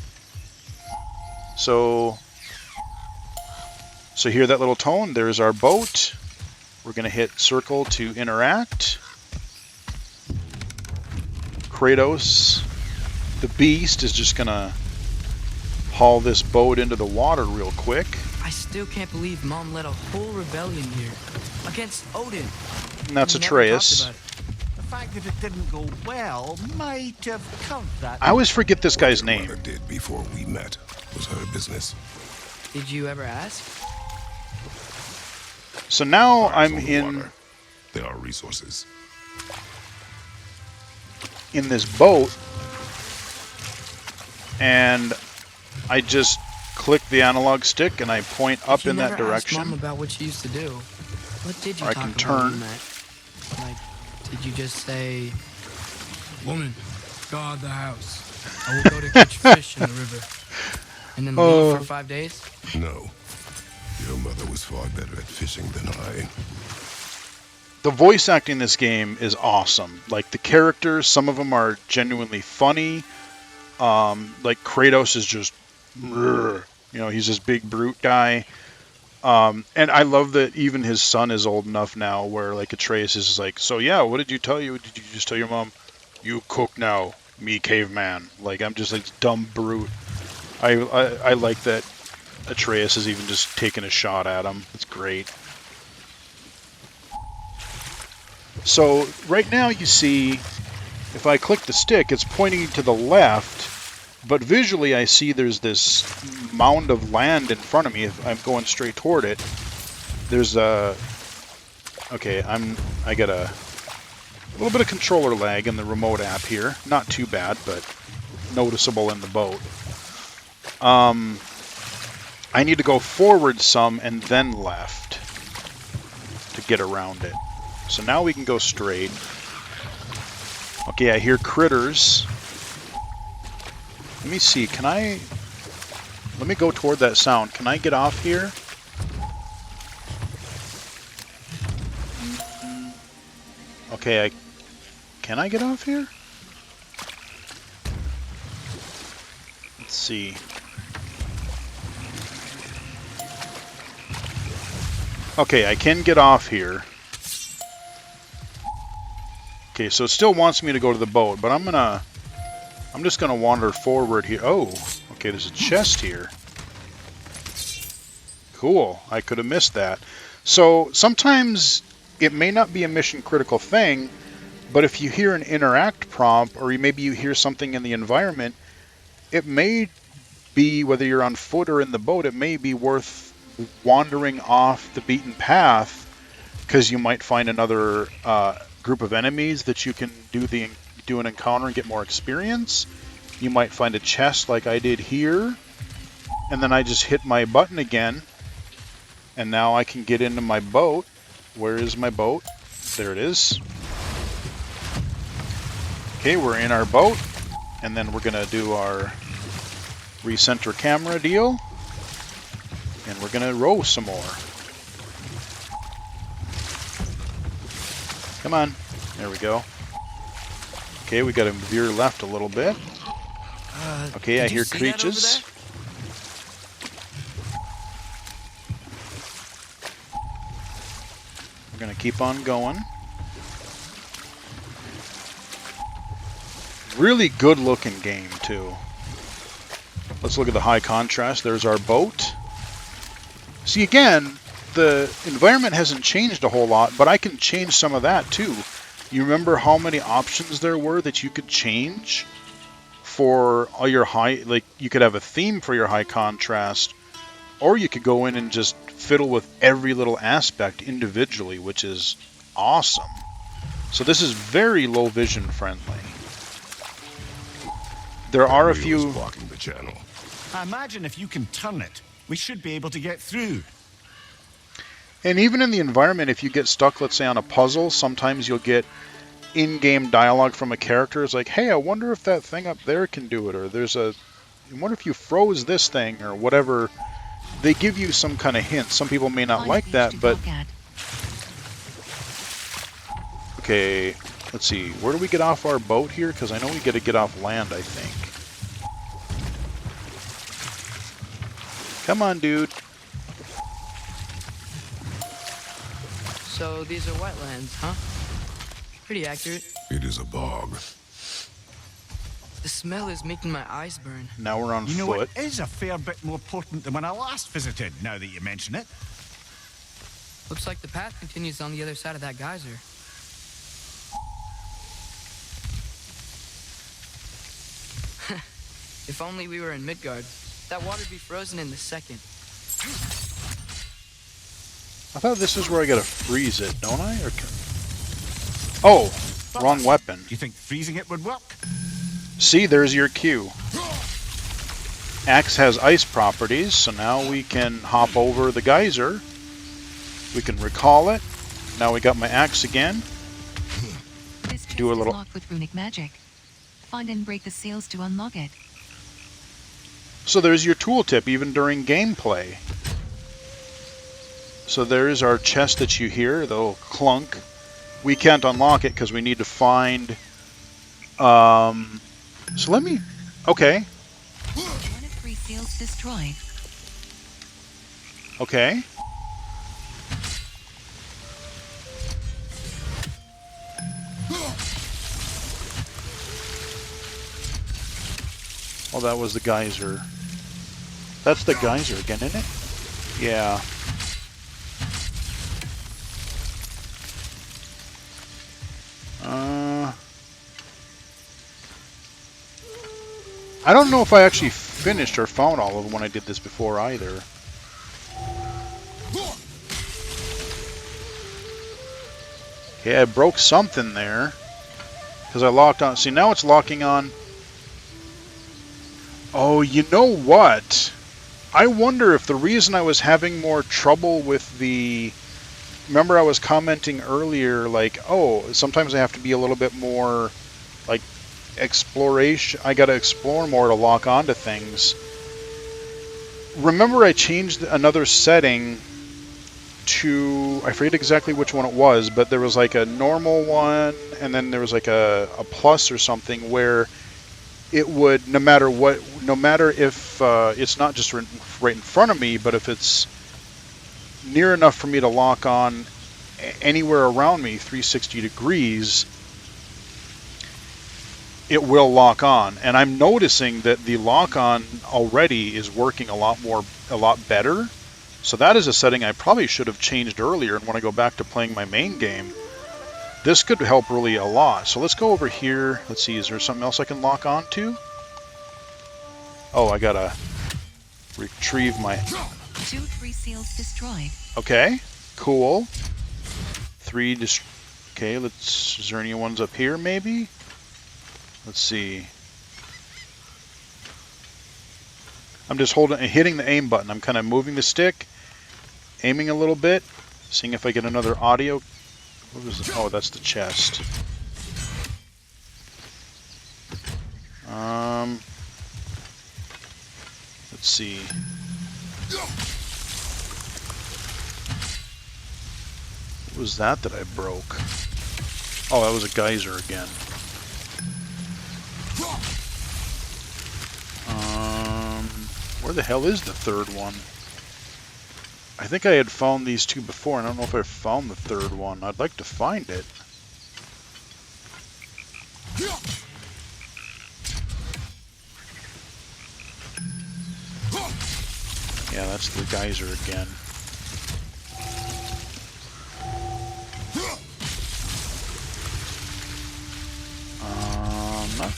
So hear that little tone? There's our boat. We're going to hit circle to interact. Kratos, the beast, is just going to haul this boat into the water real quick. I still can't believe Mom led a whole rebellion here against Odin. And that's We never Atreus. talked about it. The fact that it didn't go well might have covered that. I always forget this guy's What your name. mother did before we met was her business. Did you ever ask? So now Eyes I'm on the in water. There are resources. this boat, and I just click the analog stick and I point up You in that never asked Mom direction. about what you used to do. What did you Or I talk can about turn. when you met? Like, did you just say, "Woman, guard the house. I will go to catch fish in the river," and then leave for 5 days? No. Your mother was far better at fishing than I. The voice acting in this game is awesome. Like, the characters, some of them are genuinely funny. Like Kratos is just, you know, he's this big brute guy. And I love that even his son is old enough now where, like, Atreus is just like, so yeah, what did you tell you? Did you just tell your mom, you cook now, me caveman? Like, I'm just like dumb brute. I like that Atreus is even just taking a shot at him. It's great. So right now you see, if I click the stick, it's pointing to the left, but visually I see there's this mound of land in front of me. If I'm going straight toward it, there's a... Okay, I got a little bit of controller lag in the remote app here. Not too bad, but noticeable in the boat. I need to go forward some and then left to get around it. So now we can go straight. Okay, I hear critters. Let me see, can I... Let me go toward that sound. Can I get off here? Okay, can I get off here? Let's see. Okay, I can get off here. Okay, so it still wants me to go to the boat, but I'm just gonna wander forward here. Oh, okay, there's a chest here. Cool, I could have missed that. So sometimes it may not be a mission critical thing, but if you hear an interact prompt, or maybe you hear something in the environment, it may be, whether you're on foot or in the boat, it may be worth wandering off the beaten path, because you might find another group of enemies that you can do an encounter and get more experience. You might find a chest like I did here, and then I just hit my button again, and now I can get into my boat. Where is my boat? There it is. Okay, we're in our boat, and then we're gonna do our recenter camera deal, and we're gonna row some more. Come on. There we go. Okay, we gotta veer left a little bit. Okay, I hear creatures. We're gonna keep on going. Really good looking game too. Let's look at the high contrast. There's our boat. See, again, the environment hasn't changed a whole lot, but I can change some of that too. You remember how many options there were that you could change for all your high, like you could have a theme for your high contrast, or you could go in and just fiddle with every little aspect individually, which is awesome. So this is very low vision friendly. There are a That wheel is few... blocking the channel. I imagine if you can turn it, we should be able to get through. And even in the environment, if you get stuck, let's say, on a puzzle, sometimes you'll get in-game dialogue from a character. It's like, hey, I wonder if that thing up there can do it, or I wonder if you froze this thing, or whatever. They give you some kind of hint. Some people may not Find like beach that, to but... dock at. Okay, let's see. Where do we get off our boat here? Because I know we got to get off land, I think. Come on, dude. So these are wetlands, huh? Pretty accurate. It is a bog. The smell is making my eyes burn. Now we're on You know, foot. it is a fair bit more potent than when I last visited, now that you mention it. Looks like the path continues on the other side of that geyser. If only we were in Midgard, that water'd be frozen in the second. I thought this is where I gotta freeze it, don't I? Or oh, wrong weapon. Do you think freezing it would work? See, there's your cue. Axe has ice properties, so now we can hop over the geyser. We can recall it. Now we got my axe again. This chest Do a is little... locked with runic magic. Find and break the seals to unlock it. So there's your tooltip, even during gameplay. So there's our chest that you hear, the little clunk. We can't unlock it because we need to find... So let me... Okay. 1 of 3 seals destroyed. Okay. Oh, that was the geyser. That's the geyser again, isn't it? Yeah. I don't know if I actually finished or found all of them when I did this before either. Okay, I broke something there. Because I locked on. See, now it's locking on. Oh, you know what? I wonder if the reason I was having more trouble with the... Remember I was commenting earlier, like, oh, sometimes I have to be a little bit more, like, exploration. I gotta explore more to lock onto things. Remember I changed another setting to... I forget exactly which one it was, but there was like a normal one, and then there was like a plus or something where it would, no matter if it's not just right in front of me, but if it's near enough for me to lock on anywhere around me, 360 degrees, it will lock on. And I'm noticing that the lock on already is working a lot better. So that is a setting I probably should have changed earlier. And when I go back to playing my main game, this could help really a lot. So let's go over here. Let's see, is there something else I can lock on to? Oh, I gotta retrieve my... 2 of 3 seals destroyed. Okay, cool. 3 okay, let's... Is there any ones up here, maybe? Let's see. I'm just hitting the aim button. I'm kind of moving the stick, aiming a little bit, seeing if I get another audio. What was it? Oh, that's the chest. Let's see. What was that I broke? Oh, that was a geyser again. Where the hell is the third one? I think I had found these two before, and I don't know if I found the third one. I'd like to find it. Yeah, that's the geyser again.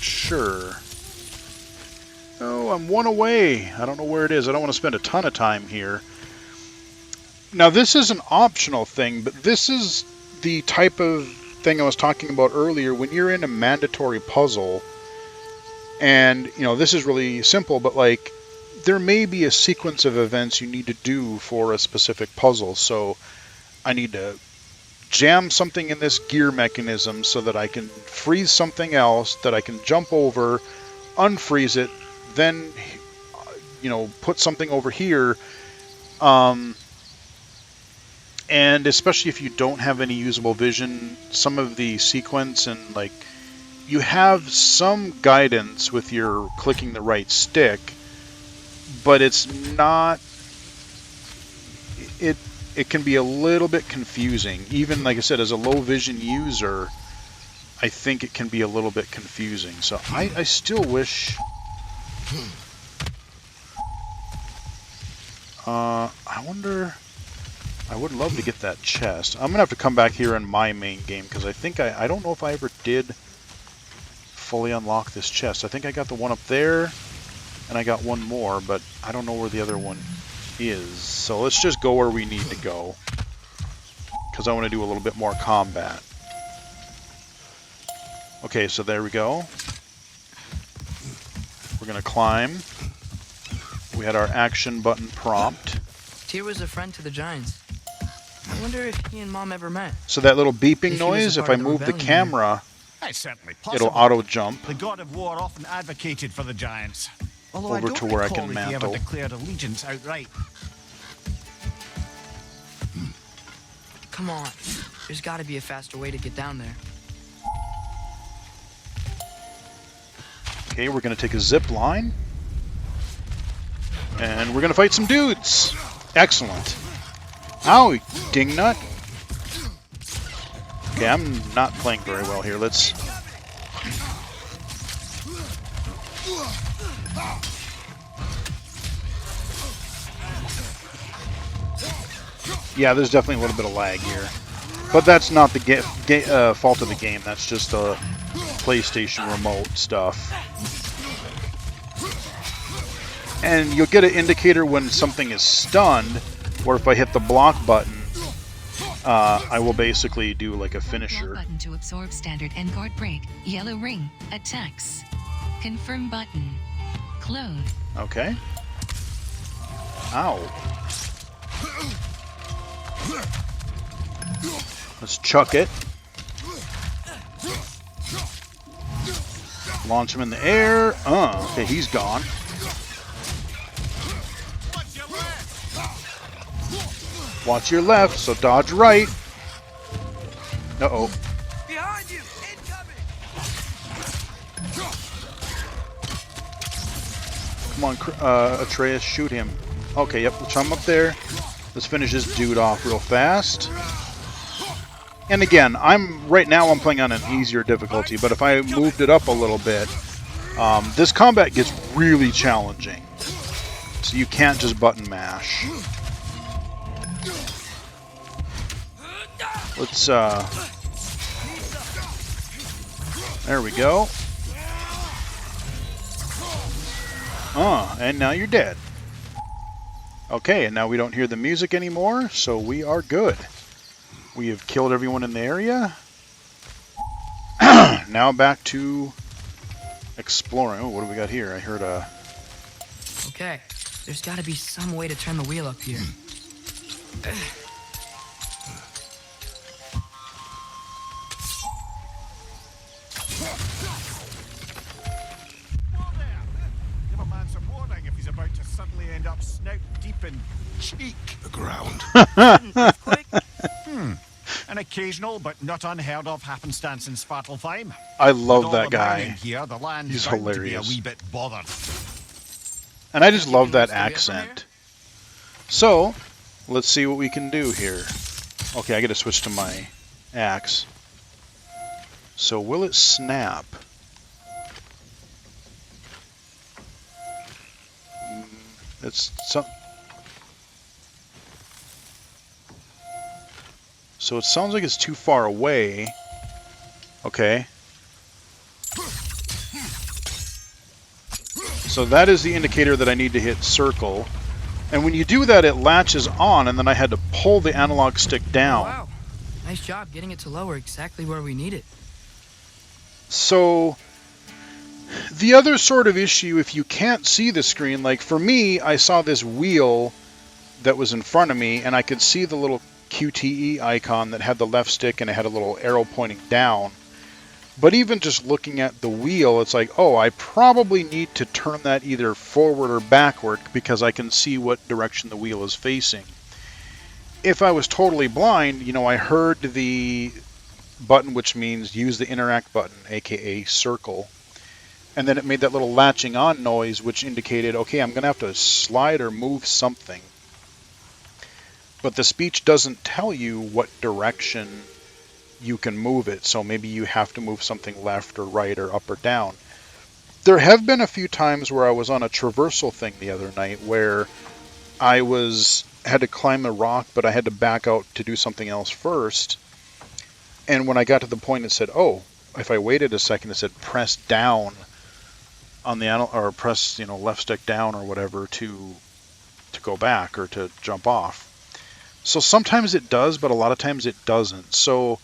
sure. Oh, I'm one away. I don't know where it is. I don't want to spend a ton of time here. Now, this is an optional thing, but this is the type of thing I was talking about earlier. When you're in a mandatory puzzle, and, you know, this is really simple, but, like, there may be a sequence of events you need to do for a specific puzzle. So I need to jam something in this gear mechanism so that I can freeze something else that I can jump over, unfreeze it, then, you know, put something over here. And especially if you don't have any usable vision, some of the sequence and, like, you have some guidance with your clicking the right stick, but it's not, it can be a little bit confusing. Even, like I said, as a low vision user, I think it can be a little bit confusing. So I still wish... I wonder... I would love to get that chest. I'm going to have to come back here in my main game, because I think I don't know if I ever did fully unlock this chest. I think I got the one up there, and I got one more, but I don't know where the other one is. So let's just go where we need to go, because I want to do a little bit more combat. Okay, so there we go. We're going to climb. We had our action button prompt. Tyr was a friend to the Giants. I wonder if he and Mom ever met. So that little beeping If he was noise, a if part I of the move the rebellion, camera, It's certainly it'll possible. auto jump The God of War often advocated for the Giants. Although I over don't to where I recall can if he ever mantle. declared allegiance outright. Come on. There's got to be a faster way to get down there. Okay, we're going to take a zip line. And we're going to fight some dudes. Excellent. Ow, you dingnut. Okay, I'm not playing very well here. Let's... Yeah, there's definitely a little bit of lag here. But that's not the fault of the game. That's just the PlayStation remote stuff. And you'll get an indicator when something is stunned, or if I hit the block button, I will basically do like a finisher. Block button to absorb standard and guard break. Yellow ring. Attacks. Confirm button. Close. Okay. Ow. Let's chuck it. Launch him in the air. Okay, he's gone. Watch your left, so dodge right. Uh-oh. Behind you! Incoming! Come on, Atreus, shoot him. Okay, yep, let's come up there. Let's finish this dude off real fast. And again, right now I'm playing on an easier difficulty, but if I moved it up a little bit, this combat gets really challenging. So you can't just button mash. Let's, there we go. And now you're dead. Okay, and now we don't hear the music anymore, so we are good. We have killed everyone in the area. Now back to exploring. Oh, what do we got here? I heard a... Okay, there's got to be some way to turn the wheel up here. Give a man some warning if he's about to suddenly end up snout deep in cheek. The ground. Earthquake? An occasional but not unheard of happenstance in Svartalfheim. I With love all that the burning guy. Here, the land's He's bound to be a hilarious. wee bit bothered. And I just love that Can we still get from accent. So, let's see what we can do here. Okay, I gotta switch to my axe. So, will it snap? It's some... So it sounds like it's too far away. Okay. So that is the indicator that I need to hit circle. And when you do that, it latches on, and then I had to pull the analog stick Oh, down. wow. Nice job getting it to lower exactly where we need it. So the other sort of issue, if you can't see the screen, like for me, I saw this wheel that was in front of me, and I could see the little QTE icon that had the left stick and it had a little arrow pointing down. But even just looking at the wheel, it's like, oh, I probably need to turn that either forward or backward because I can see what direction the wheel is facing. If I was totally blind, you know, I heard the button, which means use the interact button, aka circle. And then it made that little latching on noise, which indicated, okay, I'm going to have to slide or move something. But the speech doesn't tell you what direction you can move it, so maybe you have to move something left or right or up or down. There have been a few times where I was on a traversal thing the other night where I had to climb a rock, but I had to back out to do something else first. And when I got to the point, it said, oh, if I waited a second, it said press down on the or press, you know, left stick down or whatever to go back or to jump off. So sometimes it does, but a lot of times it doesn't. So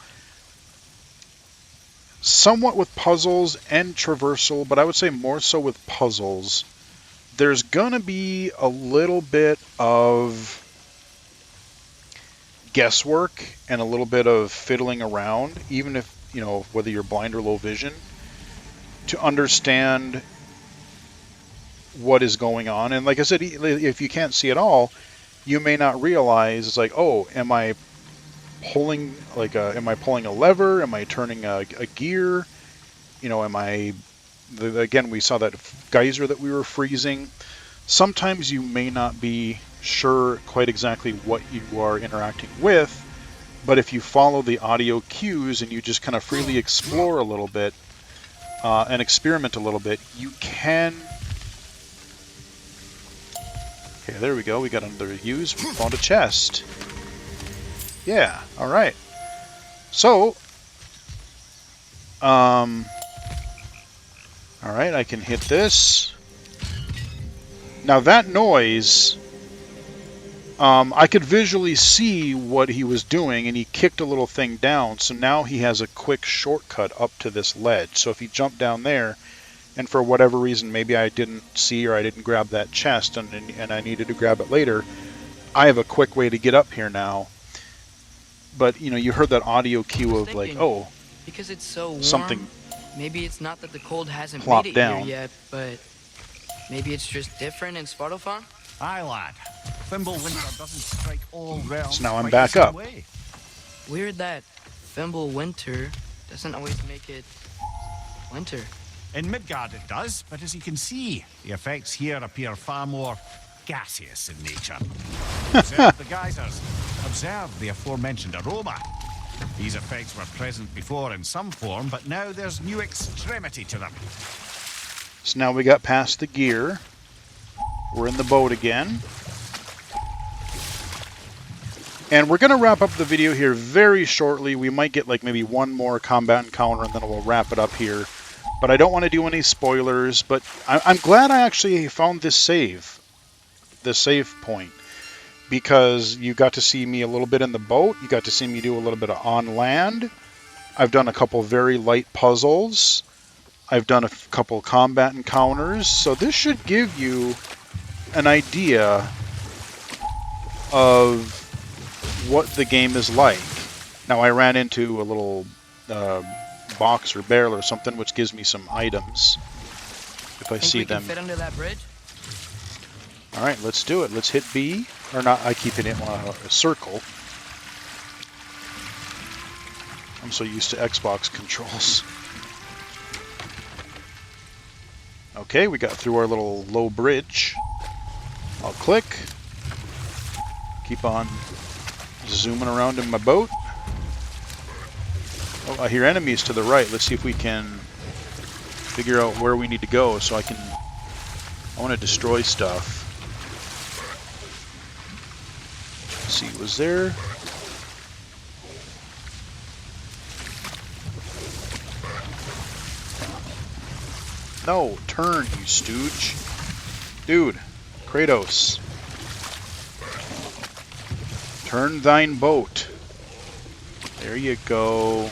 somewhat with puzzles and traversal, but I would say more so with puzzles, there's gonna be a little bit of guesswork and a little bit of fiddling around, even if, you know, whether you're blind or low vision, to understand what is going on. And like I said, if you can't see it all, you may not realize, it's like, oh, am I pulling a lever? Am I turning a gear? You know, again, we saw that geyser that we were freezing. Sometimes you may not be sure quite exactly what you are interacting with, but if you follow the audio cues and you just kind of freely explore a little bit and experiment a little bit, you can... Okay, there we go. We got another use. We found a chest. Yeah, all right. So, all right, I can hit this. Now that noise, I could visually see what he was doing, and he kicked a little thing down, so now he has a quick shortcut up to this ledge. So if he jumped down there, and for whatever reason, maybe I didn't see or I didn't grab that chest, and I needed to grab it later, I have a quick way to get up here now. But, you know, you heard that audio cue of like, oh, because it's so warm, something maybe it's not that the cold hasn't plopped made it down. here yet, but maybe it's just different in Svartalfheim? Aye, lad. Fimbulwinter doesn't strike all realms. So now I'm quite back the same up. way. Weird that Fimbulwinter doesn't always make it winter. In Midgard it does, but as you can see, the effects here appear far more gaseous in nature. Observe the geysers. Observe the aforementioned aroma. These effects were present before in some form, but now there's new extremity to them. So now we got past the gear. We're in the boat again. And we're going to wrap up the video here very shortly. We might get like maybe one more combat encounter and then we'll wrap it up here. But I don't want to do any spoilers, but I'm glad I actually found this save point, because you got to see me a little bit in the boat. You got to see me do a little bit of on land. I've done a couple very light puzzles. I've done a couple combat encounters. So this should give you an idea of what the game is like. Now I ran into a little box or barrel or something, which gives me some items if I see them. Fit under that bridge? All right, let's do it. Let's hit B, or not. I keep hitting a circle. I'm so used to Xbox controls. Okay, we got through our little low bridge. I'll click. Keep on zooming around in my boat. Oh, I hear enemies to the right. Let's see if we can figure out where we need to go so I want to destroy stuff. Let's see, was there... No, turn, you stooge. Dude, Kratos, turn thine boat. There you go.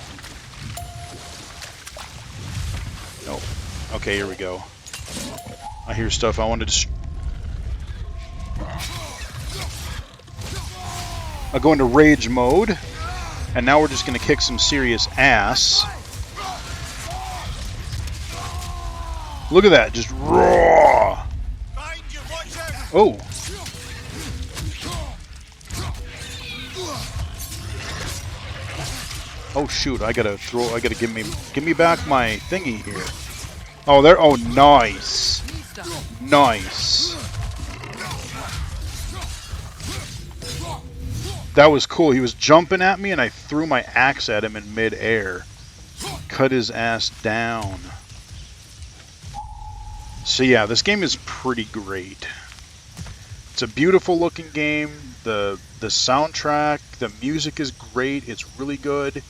Nope. Okay, here we go. I hear stuff I wanted to... I'll go into rage mode, and now we're just going to kick some serious ass. Look at that, just raw. Oh. Oh shoot, I gotta give me back my thingy here. Oh, there, oh, nice. Nice. That was cool. He was jumping at me and I threw my axe at him in mid-air. Cut his ass down. So yeah, this game is pretty great. It's a beautiful looking game. The soundtrack, the music is great. It's really good.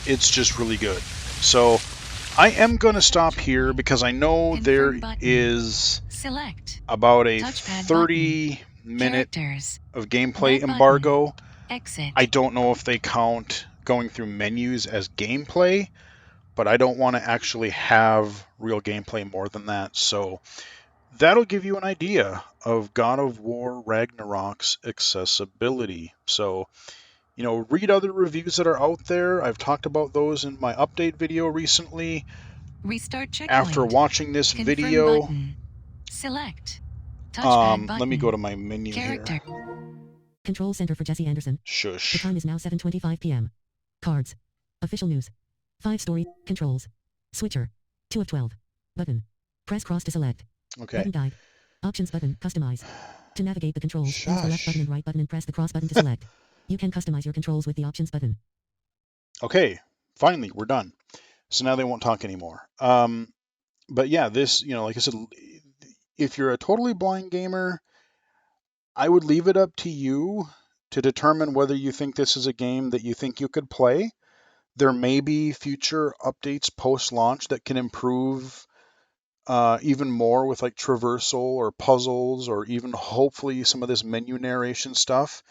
It's just really good. So I am going to stop here because I know there is about a 30-minute of gameplay embargo. I don't know if they count going through menus as gameplay, but I don't want to actually have real gameplay more than that. So that'll give you an idea of God of War Ragnarok's accessibility. So, you know, read other reviews that are out there. I've talked about those in my update video recently. Restart checkpoint. After watching this Confirm video, button. Select. Touchpad button. let me go to my menu Character. here. Control Center for Jesse Anderson. The Shush. time is now 7:25 p.m. Cards. Official news. 5 story. Controls. Switcher. 2 of 12. Button. Press cross to select. Okay. Button guide. Options button. Customize. To navigate the controls, use the left Shush. button and right button and press the cross button to select. You can customize your controls with the options button. Okay. Finally, we're done. So now they won't talk anymore. But yeah, this, you know, like I said, if you're a totally blind gamer, I would leave it up to you to determine whether you think this is a game that you think you could play. There may be future updates post-launch that can improve even more with like traversal or puzzles or even hopefully some of this menu narration stuff.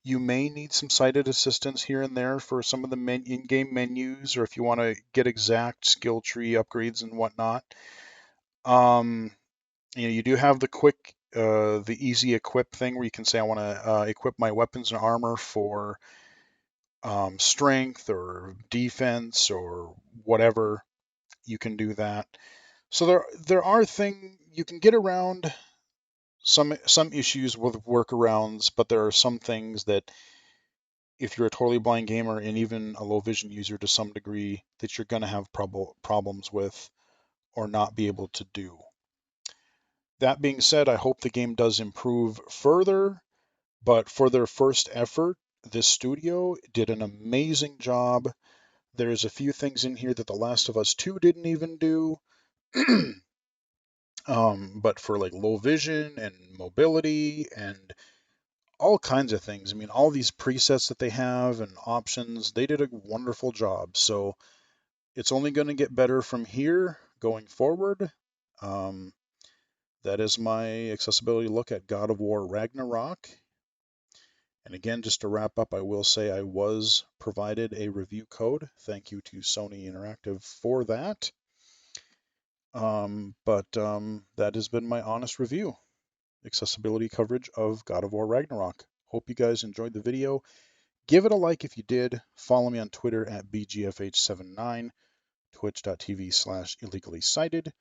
You may need some sighted assistance here and there for some of the in-game menus or if you want to get exact skill tree upgrades and whatnot. You know, you do have the easy equip thing where you can say I want to equip my weapons and armor for strength or defense or whatever. You can do that. So there are things you can get around some issues with workarounds, but there are some things that if you're a totally blind gamer and even a low vision user to some degree that you're going to have problems with or not be able to do. That being said, I hope the game does improve further, but for their first effort, this studio did an amazing job. There's a few things in here that The Last of Us 2 didn't even do. But for like low vision and mobility and all kinds of things. I mean, all these presets that they have and options, they did a wonderful job. So it's only going to get better from here going forward. That is my accessibility look at God of War Ragnarok. And again, just to wrap up, I will say I was provided a review code. Thank you to Sony Interactive for that. That has been my honest review. Accessibility coverage of God of War Ragnarok. Hope you guys enjoyed the video. Give it a like if you did. Follow me on Twitter at BGFH79, twitch.tv/illegally-cited,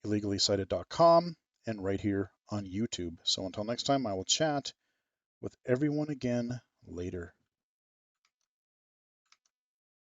illegally-cited.com, and right here on YouTube. So until next time, I will chat with everyone again later.